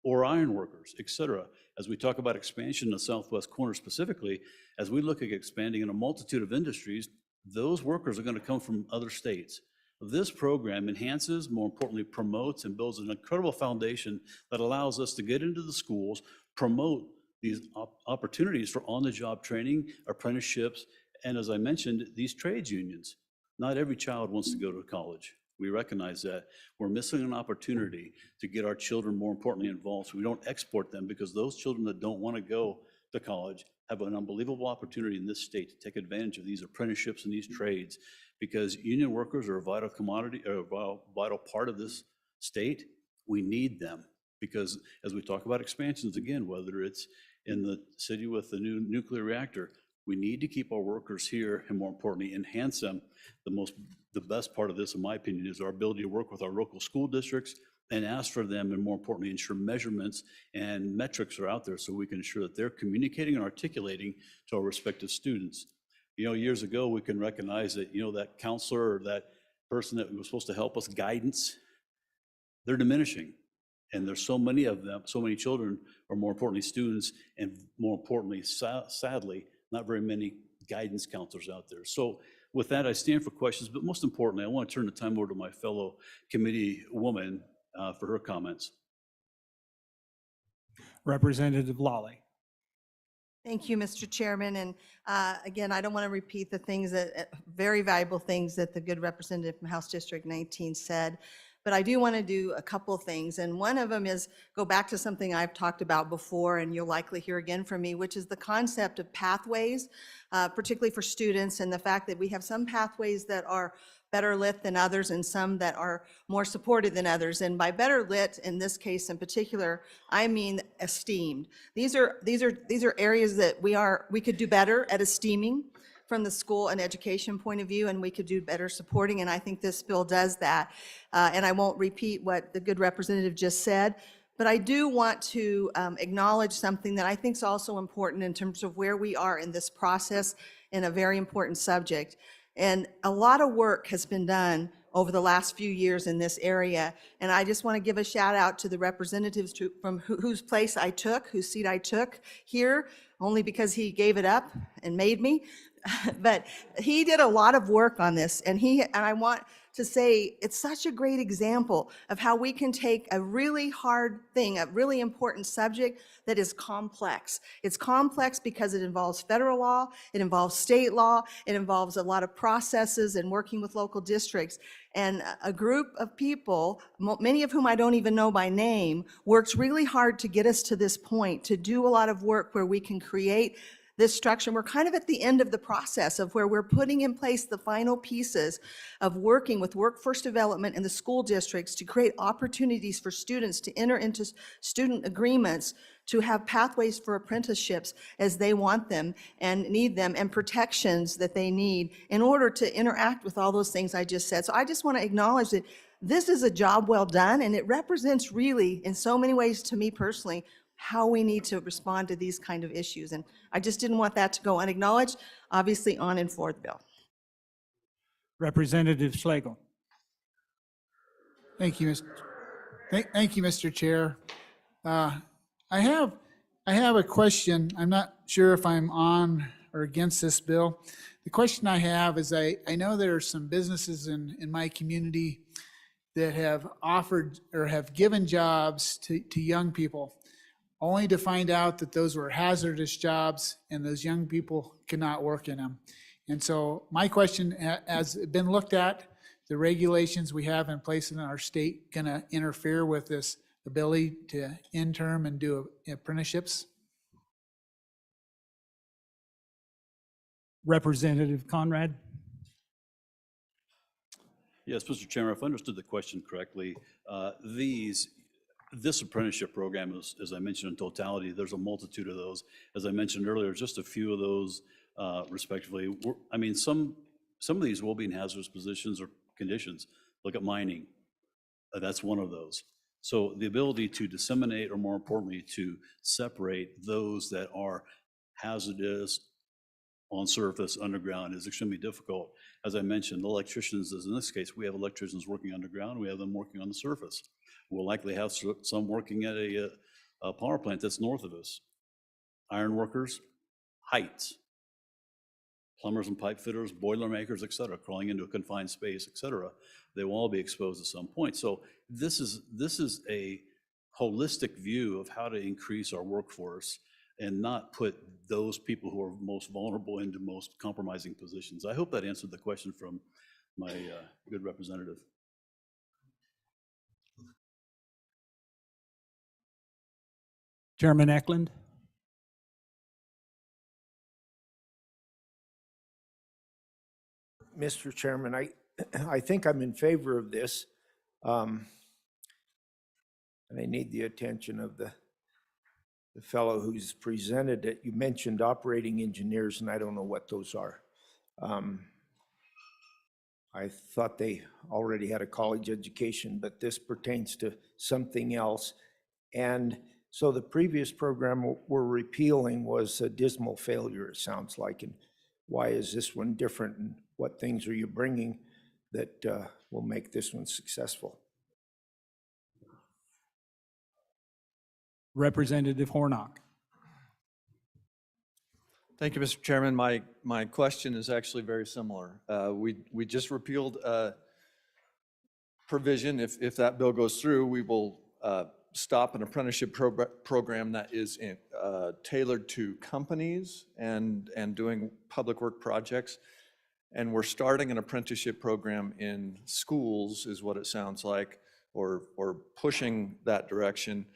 or iron workers, et cetera. As we talk about expansion in the southwest corner specifically, as we look at expanding in a multitude of industries, those workers are going to come from other states. This program enhances, more importantly, promotes and builds an incredible foundation that allows us to get into the schools, promote these opportunities for on-the-job training, apprenticeships, and as I mentioned, these trades unions. Not every child wants to go to college. We recognize that. We're missing an opportunity to get our children, more importantly, involved so we don't export them, because those children that don't want to go to college have an unbelievable opportunity in this state to take advantage of these apprenticeships and these trades, because union workers are a vital commodity, or a vital part of this state. We need them, because as we talk about expansions again, whether it's in the city with the new nuclear reactor, we need to keep our workers here and, more importantly, enhance them. The best part of this, in my opinion, is our ability to work with our local school districts and ask for them, and more importantly, ensure measurements and metrics are out there so we can ensure that they're communicating and articulating to our respective students. Years ago, we can recognize that, that counselor or that person that was supposed to help us, guidance, they're diminishing. And there's so many of them, so many children, or more importantly, students, and more importantly, sadly, not very many guidance counselors out there. So with that, I stand for questions, but most importantly, I want to turn the time over to my fellow committee woman for her comments. Representative Lawley. Thank you, Mr. Chairman. And again, I don't want to repeat the things very valuable things that the good representative from House District 19 said, but I do want to do a couple things. And one of them is go back to something I've talked about before, and you'll likely hear again from me, which is the concept of pathways, particularly for students, and the fact that we have some pathways that are better lit than others and some that are more supported than others. And by better lit, in this case in particular, I mean esteemed. These are areas that we could do better at esteeming from the school and education point of view, and we could do better supporting, and I think this bill does that. And I won't repeat what the good representative just said, But I do want to acknowledge something that I think is also important in terms of where we are in this process in a very important subject. And a lot of work has been done over the last few years in this area. And I just want to give a shout out to the representatives from whose place I took, whose seat I took here, only because he gave it up and made me. But he did a lot of work on this, and I want to say it's such a great example of how we can take a really hard thing, a really important subject that is complex. It's complex because it involves federal law, it involves state law, it involves a lot of processes and working with local districts. And a group of people, many of whom I don't even know by name, worked really hard to get us to this point, to do a lot of work where we can create this structure. We're kind of at the end of the process of where we're putting in place the final pieces of working with workforce development in the school districts to create opportunities for students to enter into student agreements, to have pathways for apprenticeships as they want them and need them, and protections that they need in order to interact with all those things I just said. So I just want to acknowledge that this is a job well done, and it represents really, in so many ways to me personally, how we need to respond to these kind of issues. And I just didn't want that to go unacknowledged, obviously on and for the bill. Representative Schlegel. Thank you, thank you, Mr. Chair. I have a question. I'm not sure if I'm on or against this bill. The question I have is I know there are some businesses in my community that have offered or have given jobs to young people, only to find out that those were hazardous jobs and those young people cannot work in them. And so my question, has it been looked at, the regulations we have in place in our state going to interfere with this ability to intern and do apprenticeships? Representative Conrad. Yes, Mr. Chairman, if I understood the question correctly, this apprenticeship program is, as I mentioned, in totality, there's a multitude of those. As I mentioned earlier, just a few of those respectively. I mean, some of these will be in hazardous positions or conditions. Look at mining. That's one of those. So the ability to disseminate, or more importantly, to separate those that are hazardous on surface, underground, is extremely difficult. As I mentioned, the electricians, as in this case, we have electricians working underground, we have them working on the surface. We'll likely have some working at a power plant that's north of us. Iron workers, heights, plumbers and pipe fitters, boiler makers, et cetera, crawling into a confined space, et cetera. They will all be exposed at some point. So this is a holistic view of how to increase our workforce and not put those people who are most vulnerable into most compromising positions. I hope that answered the question from my good representative. Chairman Eklund. Mr. Chairman, I think I'm in favor of this. And I need the attention of the fellow who's presented it. You mentioned operating engineers, and I don't know what those are. I thought they already had a college education, but this pertains to something else. And so the previous program we're repealing was a dismal failure, it sounds like. And why is this one different? And what things are you bringing that will make this one successful? Representative Hornock. Thank you, Mr. Chairman. My question is actually very similar. We just repealed a provision. If that bill goes through, we will stop an apprenticeship program that is tailored to companies and doing public work projects. And we're starting an apprenticeship program in schools, is what it sounds like, or pushing that direction.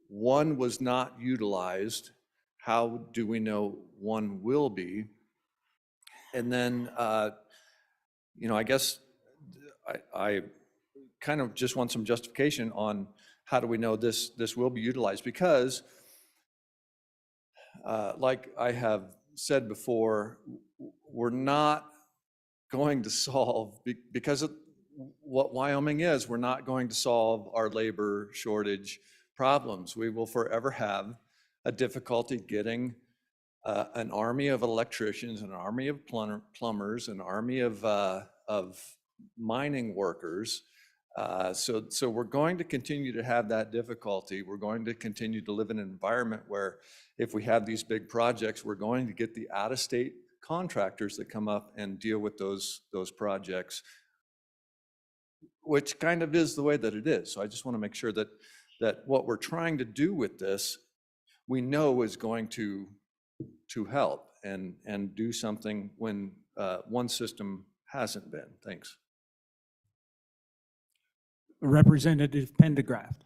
One was not utilized. How do we know one will be? And then, I guess I kind of just want some justification on how do we know this will be utilized? Because, like I have said before, we're not going to solve, because what Wyoming is. We're not going to solve our labor shortage problems. We will forever have a difficulty getting an army of electricians, an army of plumbers, an army of mining workers. So we're going to continue to have that difficulty. We're going to continue to live in an environment where if we have these big projects, we're going to get the out-of-state contractors that come up and deal with those projects, which kind of is the way that it is. So I just want to make sure that what we're trying to do with this, we know is going to help and do something when one system hasn't been. Thanks. Representative Pendergraft.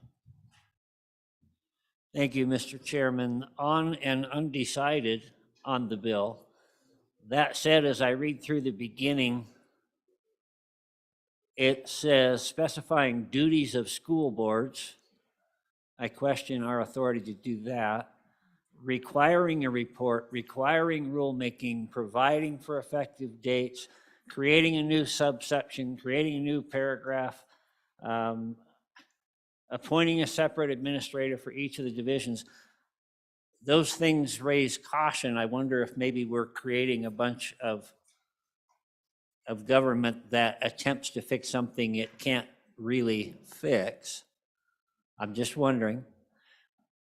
Thank you, Mr. Chairman. On and undecided on the bill. That said, as I read through the beginning, it says specifying duties of school boards. I question our authority to do that. Requiring a report, requiring rulemaking, providing for effective dates, creating a new subsection, creating a new paragraph, appointing a separate administrator for each of the divisions. Those things raise caution. I wonder if maybe we're creating a bunch of government that attempts to fix something it can't really fix. I'm just wondering.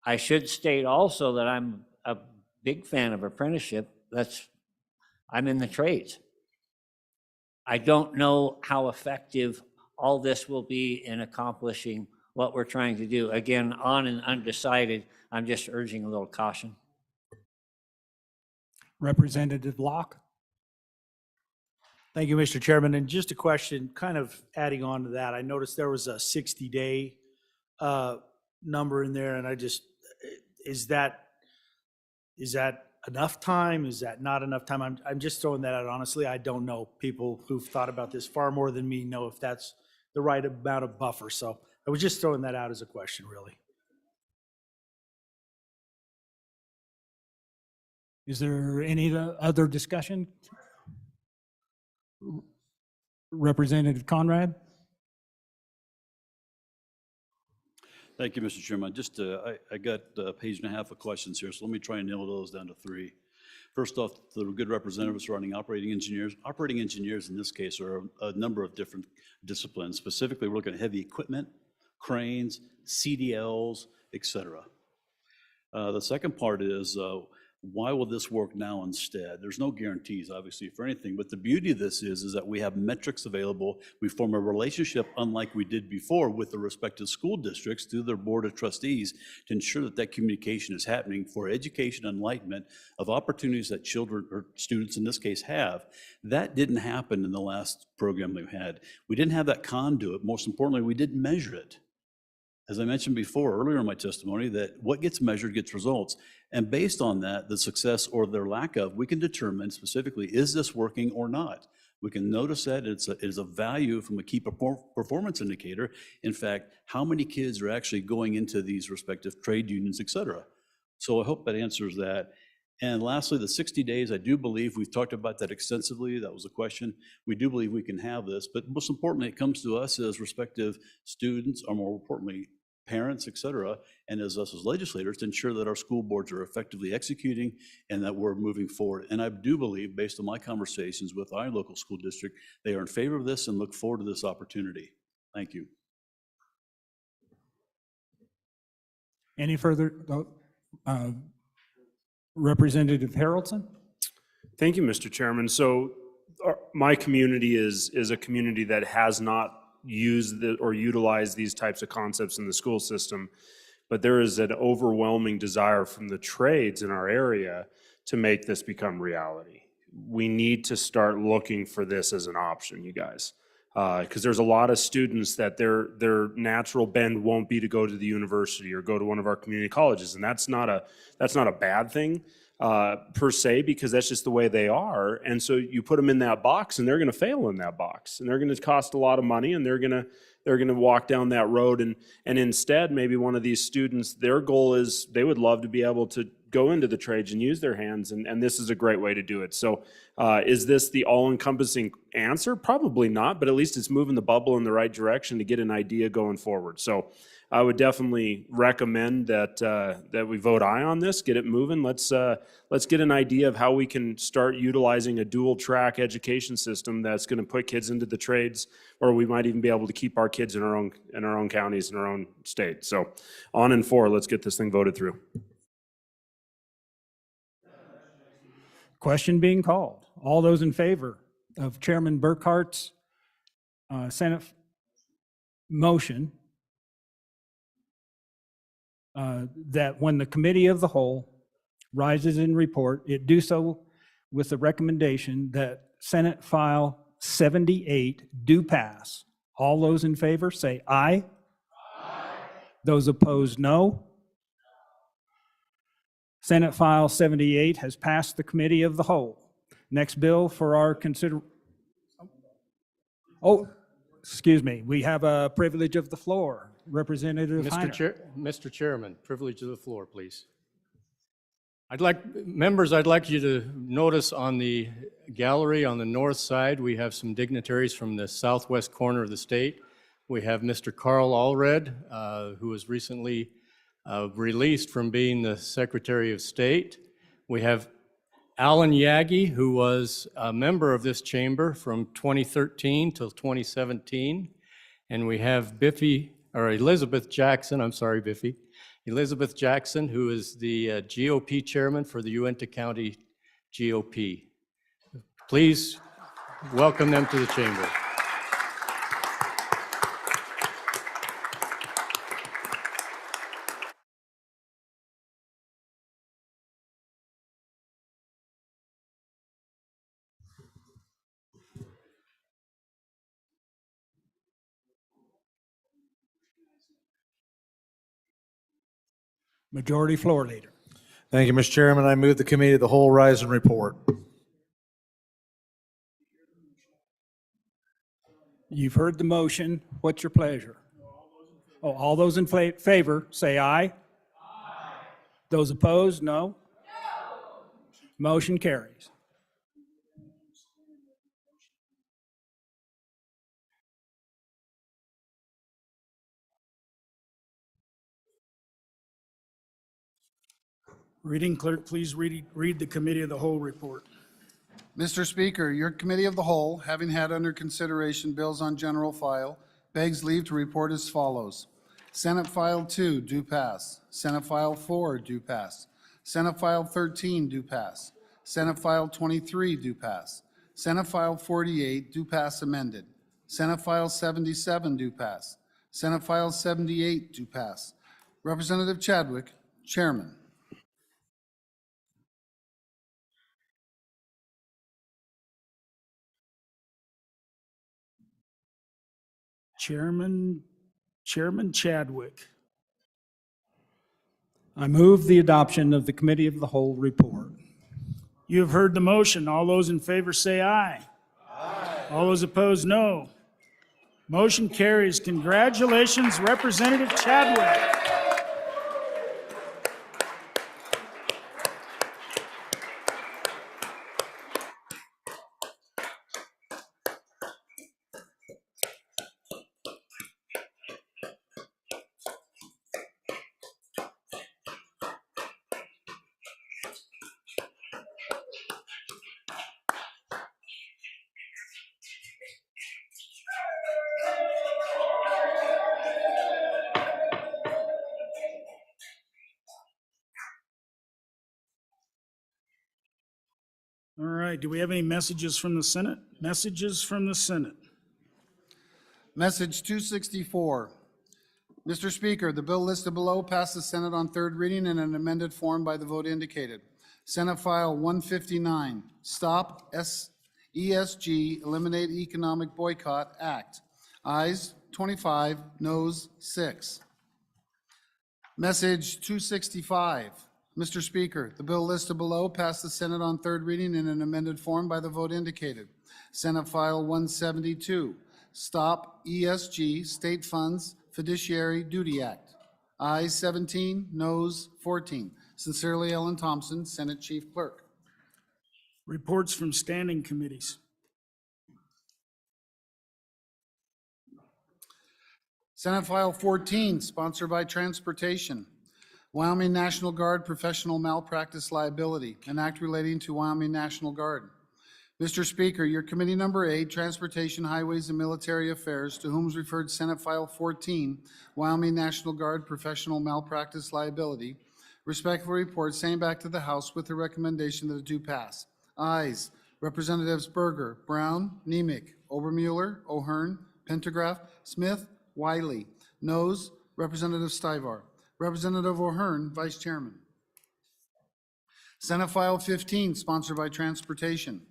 I should state also that I'm a big fan of apprenticeship. I'm in the trades. I don't know how effective all this will be in accomplishing what we're trying to do. Again, on and undecided, I'm just urging a little caution. Representative Locke. Thank you, Mr. Chairman. And just a question, kind of adding on to that, I noticed there was a 60-day number in there, and is that enough time? Is that not enough time? I'm just throwing that out. Honestly, I don't know. People who've thought about this far more than me know if that's the right amount of buffer. So I was just throwing that out as a question, really. Is there any other discussion? Representative Conrad? Thank you, Mr. Chairman. Just, I got a page and a half of questions here, so let me try and nail those down to 3. First off, the good representative surrounding operating engineers. Operating engineers in this case are a number of different disciplines. Specifically, we're looking at heavy equipment, cranes, CDLs, etc. The second part is, why will this work now instead? There's no guarantees, obviously, for anything, but the beauty of this is that we have metrics available. We form a relationship, unlike we did before, with the respective school districts through their board of trustees to ensure that that communication is happening for education and enlightenment of opportunities that children, or students in this case, have. That didn't happen in the last program we had. We didn't have that conduit. Most importantly, we didn't measure it. As I mentioned before, earlier in my testimony, that what gets measured gets results. And based on that, the success or their lack of, we can determine specifically, is this working or not? We can notice that it is a value from a key performance indicator. In fact, how many kids are actually going into these respective trade unions, et cetera. So I hope that answers that. And lastly, the 60 days, I do believe, we've talked about that extensively. That was a question. We do believe we can have this, but most importantly, it comes to us as respective students, or more importantly, parents, et cetera, and as us as legislators to ensure that our school boards are effectively executing and that we're moving forward. And I do believe, based on my conversations with our local school district, they are in favor of this and look forward to this opportunity. Thank you. Any further? Representative Harrelson? Thank you, Mr. Chairman. So my community is a community that has not used or utilized these types of concepts in the school system, but there is an overwhelming desire from the trades in our area to make this become reality. We need to start looking for this as an option, you guys, because there's a lot of students that their natural bend won't be to go to the university or go to one of our community colleges, and that's not a bad thing per se, because that's just the way they are. And so you put them in that box and they're going to fail in that box, and they're going to cost a lot of money, and they're going they're going to walk down that road. And instead, maybe one of these students, their goal is they would love to be able to go into the trades and use their hands, and this is a great way to do it. So is this the all-encompassing answer? Probably not, but at least it's moving the bubble in the right direction to get an idea going forward. So I would definitely recommend that we vote aye on this, get it moving. Let's get an idea of how we can start utilizing a dual-track education system that's going to put kids into the trades, or we might even be able to keep our kids in our own counties, in our own state. So on and for, let's get this thing voted through. Question being called. All those in favor of Chairman Burkhart's Senate motion that when the committee of the whole rises in report, it do so with the recommendation that Senate File 78 do pass. All those in favor say aye. Aye. Those opposed, no. Senate File 78 has passed the committee of the whole. Next bill for our excuse me, we have a privilege of the floor. Representative Heiner. Mr. Chairman, privilege of the floor, please. I'd like you to notice on the gallery on the north side, we have some dignitaries from the southwest corner of the state. We have Mr. Carl Allred, who was recently released from being the Secretary of State. We have Alan Yagi, who was a member of this chamber from 2013 till 2017. And we have Elizabeth Jackson, I'm sorry, Biffy. Elizabeth Jackson, who is the GOP chairman for the Uintah County GOP. Please welcome them to the chamber. Majority Floor Leader. Thank you, Mr. Chairman. I move the committee of the whole rise and report. You've heard the motion. What's your pleasure? Oh, all those in favor say aye. Aye. Those opposed, no. No. Motion carries. Reading clerk, please read the committee of the whole report. Mr. Speaker, your committee of the whole, having had under consideration bills on general file, begs leave to report as follows. Senate File 2, do pass. Senate File 4, do pass. Senate File 13, do pass. Senate File 23, do pass. Senate File 48, do pass amended. Senate File 77, do pass. Senate File 78, do pass. Representative Chadwick, Chairman. Chairman Chadwick. I move the adoption of the committee of the whole report. You have heard the motion. All those in favor say aye. Aye. All those opposed, no. Motion carries. Congratulations, Representative Chadwick. All right, do we have any messages from the Senate? Messages from the Senate. Message 264. Mr. Speaker, the bill listed below passed the Senate on third reading in an amended form by the vote indicated. Senate File 159, Stop ESG, Eliminate Economic Boycott Act. Ayes 25, noes 6. Message 265. Mr. Speaker, the bill listed below passed the Senate on third reading in an amended form by the vote indicated. Senate File 172, Stop ESG State Funds Fiduciary Duty Act. Ayes 17, noes 14. Sincerely, Ellen Thompson, Senate Chief Clerk. Reports from standing committees. Senate File 14, sponsored by Transportation. Wyoming National Guard Professional Malpractice Liability, an act relating to Wyoming National Guard. Mr. Speaker, your committee number 8, Transportation, Highways, and Military Affairs, to whom is referred Senate File 14, Wyoming National Guard Professional Malpractice Liability, respectfully report same back to the House with the recommendation that it do pass. Ayes, Representatives Berger, Brown, Nemec, Obermueller, O'Hearn, Pendergraft, Smith, Wiley. Noes, Representative Stivar. Representative O'Hearn, Vice Chairman. Senate File 15, sponsored by Transportation.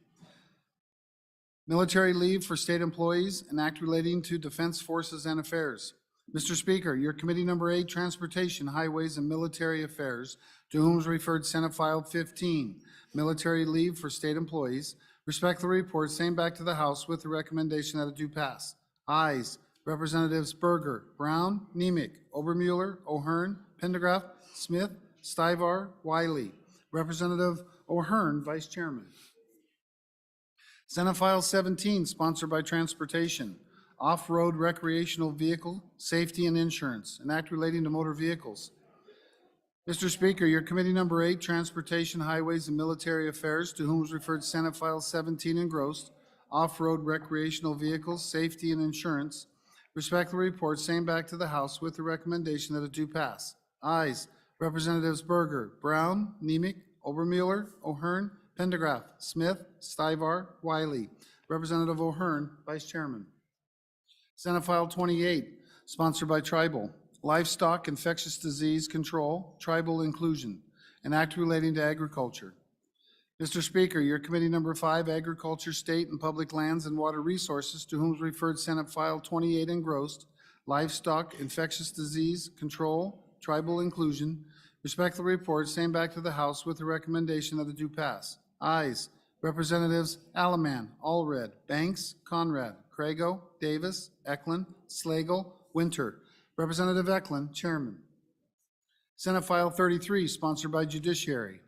Military leave for state employees, an act relating to defense forces and affairs. Mr. Speaker, your committee number 8, Transportation, Highways, and Military Affairs, to whom is referred Senate File 15, military leave for state employees, respectfully report same back to the House with the recommendation that it do pass. Ayes, Representatives Berger, Brown, Nemec, Obermueller, O'Hearn, Pendergraft, Smith, Stivar, Wiley. Representative O'Hearn, Vice Chairman. Senate File 17, sponsored by Transportation. Off-road recreational vehicle, safety and insurance, an act relating to motor vehicles. Mr. Speaker, your committee number 8, Transportation, Highways, and Military Affairs, to whom is referred Senate File 17 engrossed, off-road recreational vehicles, safety and insurance, respectfully report same back to the House with the recommendation that it do pass. Ayes, Representatives Berger, Brown, Nemec, Obermueller, O'Hearn, Pendergraft, Smith, Stivar, Wiley. Representative O'Hearn, Vice Chairman. Senate File 28, sponsored by Tribal. Livestock Infectious Disease Control, Tribal Inclusion, an act relating to agriculture. Mr. Speaker, your committee number 5, Agriculture, State and Public Lands and Water Resources, to whom is referred Senate File 28 engrossed, Livestock Infectious Disease Control, Tribal Inclusion, respectfully report same back to the House with the recommendation that it do pass. Ayes, Representatives Alaman, Allred, Banks, Conrad, Crago, Davis, Eklund, Slagle, Winter. Representative Eklund, Chairman. Senate File 33, sponsored by Judiciary.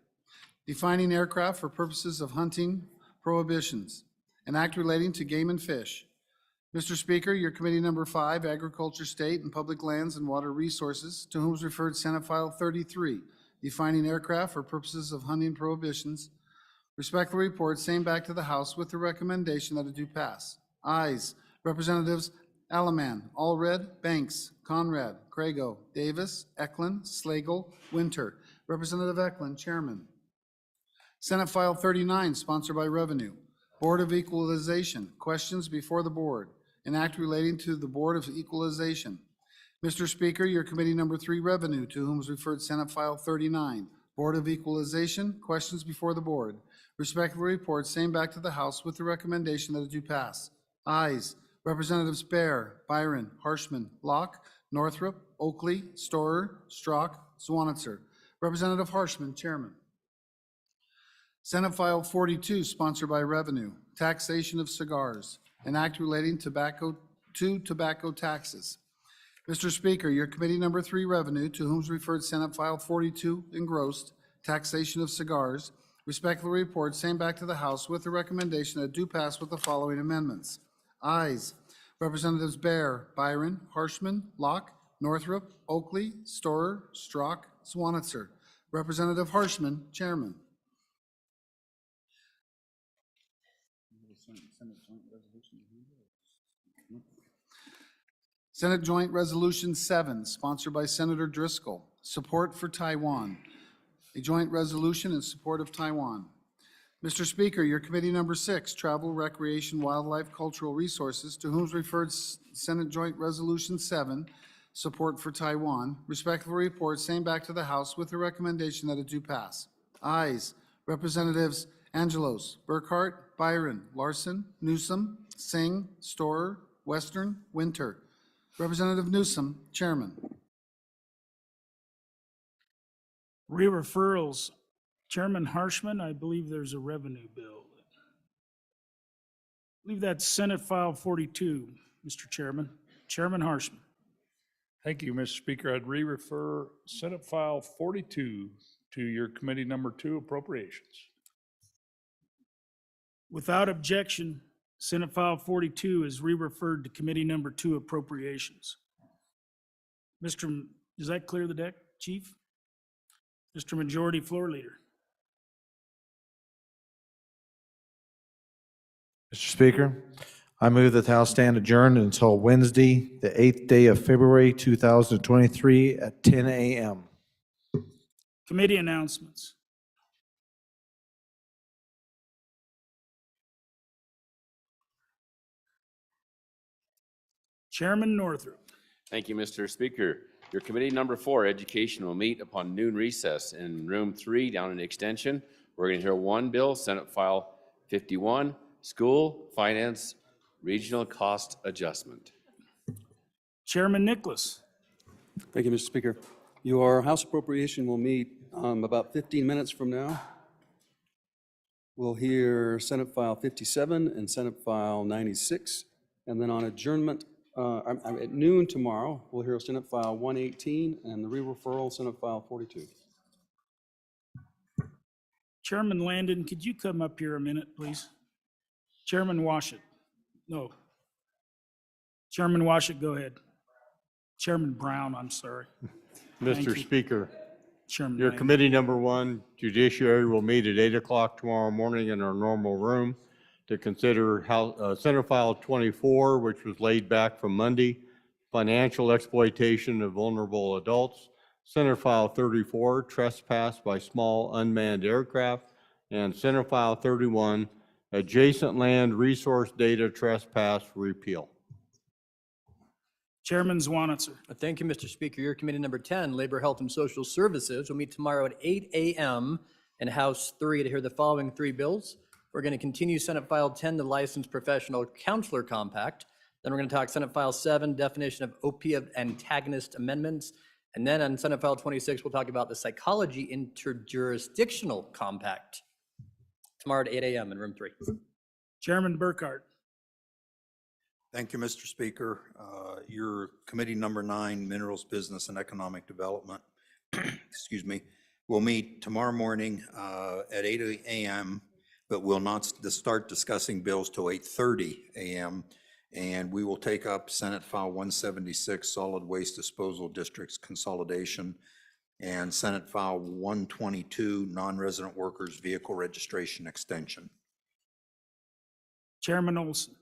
Defining aircraft for purposes of hunting prohibitions, an act relating to game and fish. Mr. Speaker, your committee number 5, Agriculture, State and Public Lands and Water Resources, to whom is referred Senate File 33, defining aircraft for purposes of hunting prohibitions, respectfully report same back to the House with the recommendation that it do pass. Ayes, Representatives Alaman, Allred, Banks, Conrad, Crago, Davis, Eklund, Slagle, Winter. Representative Eklund, Chairman. Senate File 39, sponsored by Revenue. Board of Equalization, questions before the board, an act relating to the Board of Equalization. Mr. Speaker, your committee number 3, Revenue, to whom is referred Senate File 39. Board of Equalization, questions before the board. Respectfully report same back to the House with the recommendation that it do pass. Ayes, Representatives Bear, Byron, Harshman, Locke, Northrop, Oakley, Storer, Strzok, Zwanitzer. Representative Harshman, Chairman. Senate File 42, sponsored by Revenue, taxation of cigars, an act relating to tobacco taxes. Mr. Speaker, your committee number 3, Revenue, to whom is referred Senate File 42, engrossed, taxation of cigars, respectfully report same back to the House with the recommendation that do pass with the following amendments. Ayes, Representatives Bear, Byron, Harshman, Locke, Northrop, Oakley, Storer, Strzok, Zwanitzer. Representative Harshman, Chairman. Senate Joint Resolution 7, sponsored by Senator Driscoll, support for Taiwan. A joint resolution in support of Taiwan. Mr. Speaker, your committee number 6, Travel, Recreation, Wildlife, Cultural Resources, to whom is referred Senate Joint Resolution 7, support for Taiwan, respectfully report same back to the House with the recommendation that it do pass. Ayes, Representatives Angelos, Burkhart, Byron, Larson, Newsom, Singh, Storer, Western, Winter. Representative Newsom, Chairman. Re-referrals. Chairman Harshman, I believe there's a revenue bill. I believe that's Senate File 42. Mr. Chairman. Chairman Harshman. Thank you, Mr. Speaker. I'd re-refer Senate File 42 to your Committee Number 2 Appropriations. Without objection, Senate File 42 is re-referred to Committee Number 2 Appropriations. Does that clear the deck, Chief? Mr. Majority Floor Leader. Mr. Speaker, I move that the House stand adjourned until Wednesday, the 8th day of February, 2023 at 10 a.m. Committee announcements. Chairman Northrup. Thank you, Mr. Speaker. Your Committee Number 4, Education, will meet upon noon recess in Room 3 down in Extension. We're going to hear one bill, Senate File 51, School Finance Regional Cost Adjustment. Chairman Nicholas. Thank you, Mr. Speaker. Your House appropriation will meet about 15 minutes from now. We'll hear Senate File 57 and Senate File 96. And then on adjournment, at noon tomorrow, we'll hear Senate File 118 and the re-referral, Senate File 42. Chairman Landon, could you come up here a minute, please? Chairman Washit. No. Chairman Washit, go ahead. Chairman Brown, I'm sorry. Thank Mr. you. Speaker, Chairman your Landon. Committee Number 1, Judiciary, will meet at 8 o'clock tomorrow morning in our normal room to consider Senate File 24, which was laid back from Monday, Financial Exploitation of Vulnerable Adults, Senate File 34, Trespass by Small Unmanned Aircraft, and Senate File 31, Adjacent Land Resource Data Trespass Repeal. Chairman Zwanitzer. Thank you, Mr. Speaker. Your Committee Number 10, Labor, Health, and Social Services, will meet tomorrow at 8 a.m. in House 3 to hear the following 3 bills. We're going to continue Senate File 10, the Licensed Professional Counselor Compact. Then we're going to talk Senate File 7, definition of opiate antagonist amendments. And then on Senate File 26, we'll talk about the Psychology Interjurisdictional Compact. Tomorrow at 8 a.m. in Room 3. Chairman Burkhart. Thank you, Mr. Speaker. Your Committee Number 9, Minerals, Business, and Economic Development, excuse me, will meet tomorrow morning at 8 a.m., but will not start discussing bills till 8:30 a.m., and we will take up Senate File 176, Solid Waste Disposal Districts Consolidation, and Senate File 122, Non-Resident Workers Vehicle Registration Extension. Chairman Olson.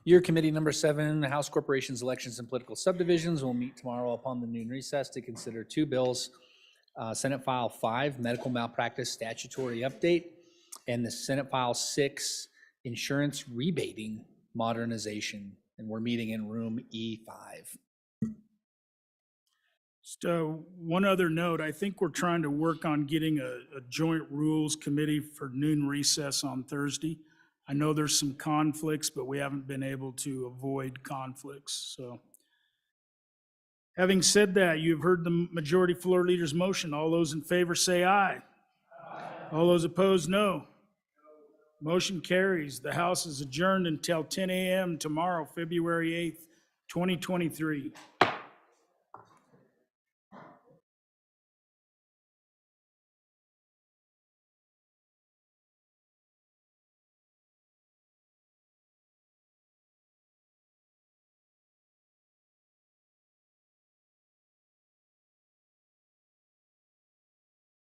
Your Committee Number 7, House Corporations, Elections, and Political Subdivisions, will meet tomorrow upon the noon recess to consider 2 bills. Senate File 5, Medical Malpractice Statutory Update, and the Senate File 6, Insurance Rebating Modernization. And we're meeting in Room E5. Just one other note, I think we're trying to work on getting a joint rules committee for noon recess on Thursday. I know there's some conflicts, but we haven't been able to avoid conflicts, so. Having said that, you've heard the Majority Floor Leader's motion. All those in favor say aye. All those opposed, no. Motion carries. The House is adjourned until 10 a.m. tomorrow, February 8th, 2023.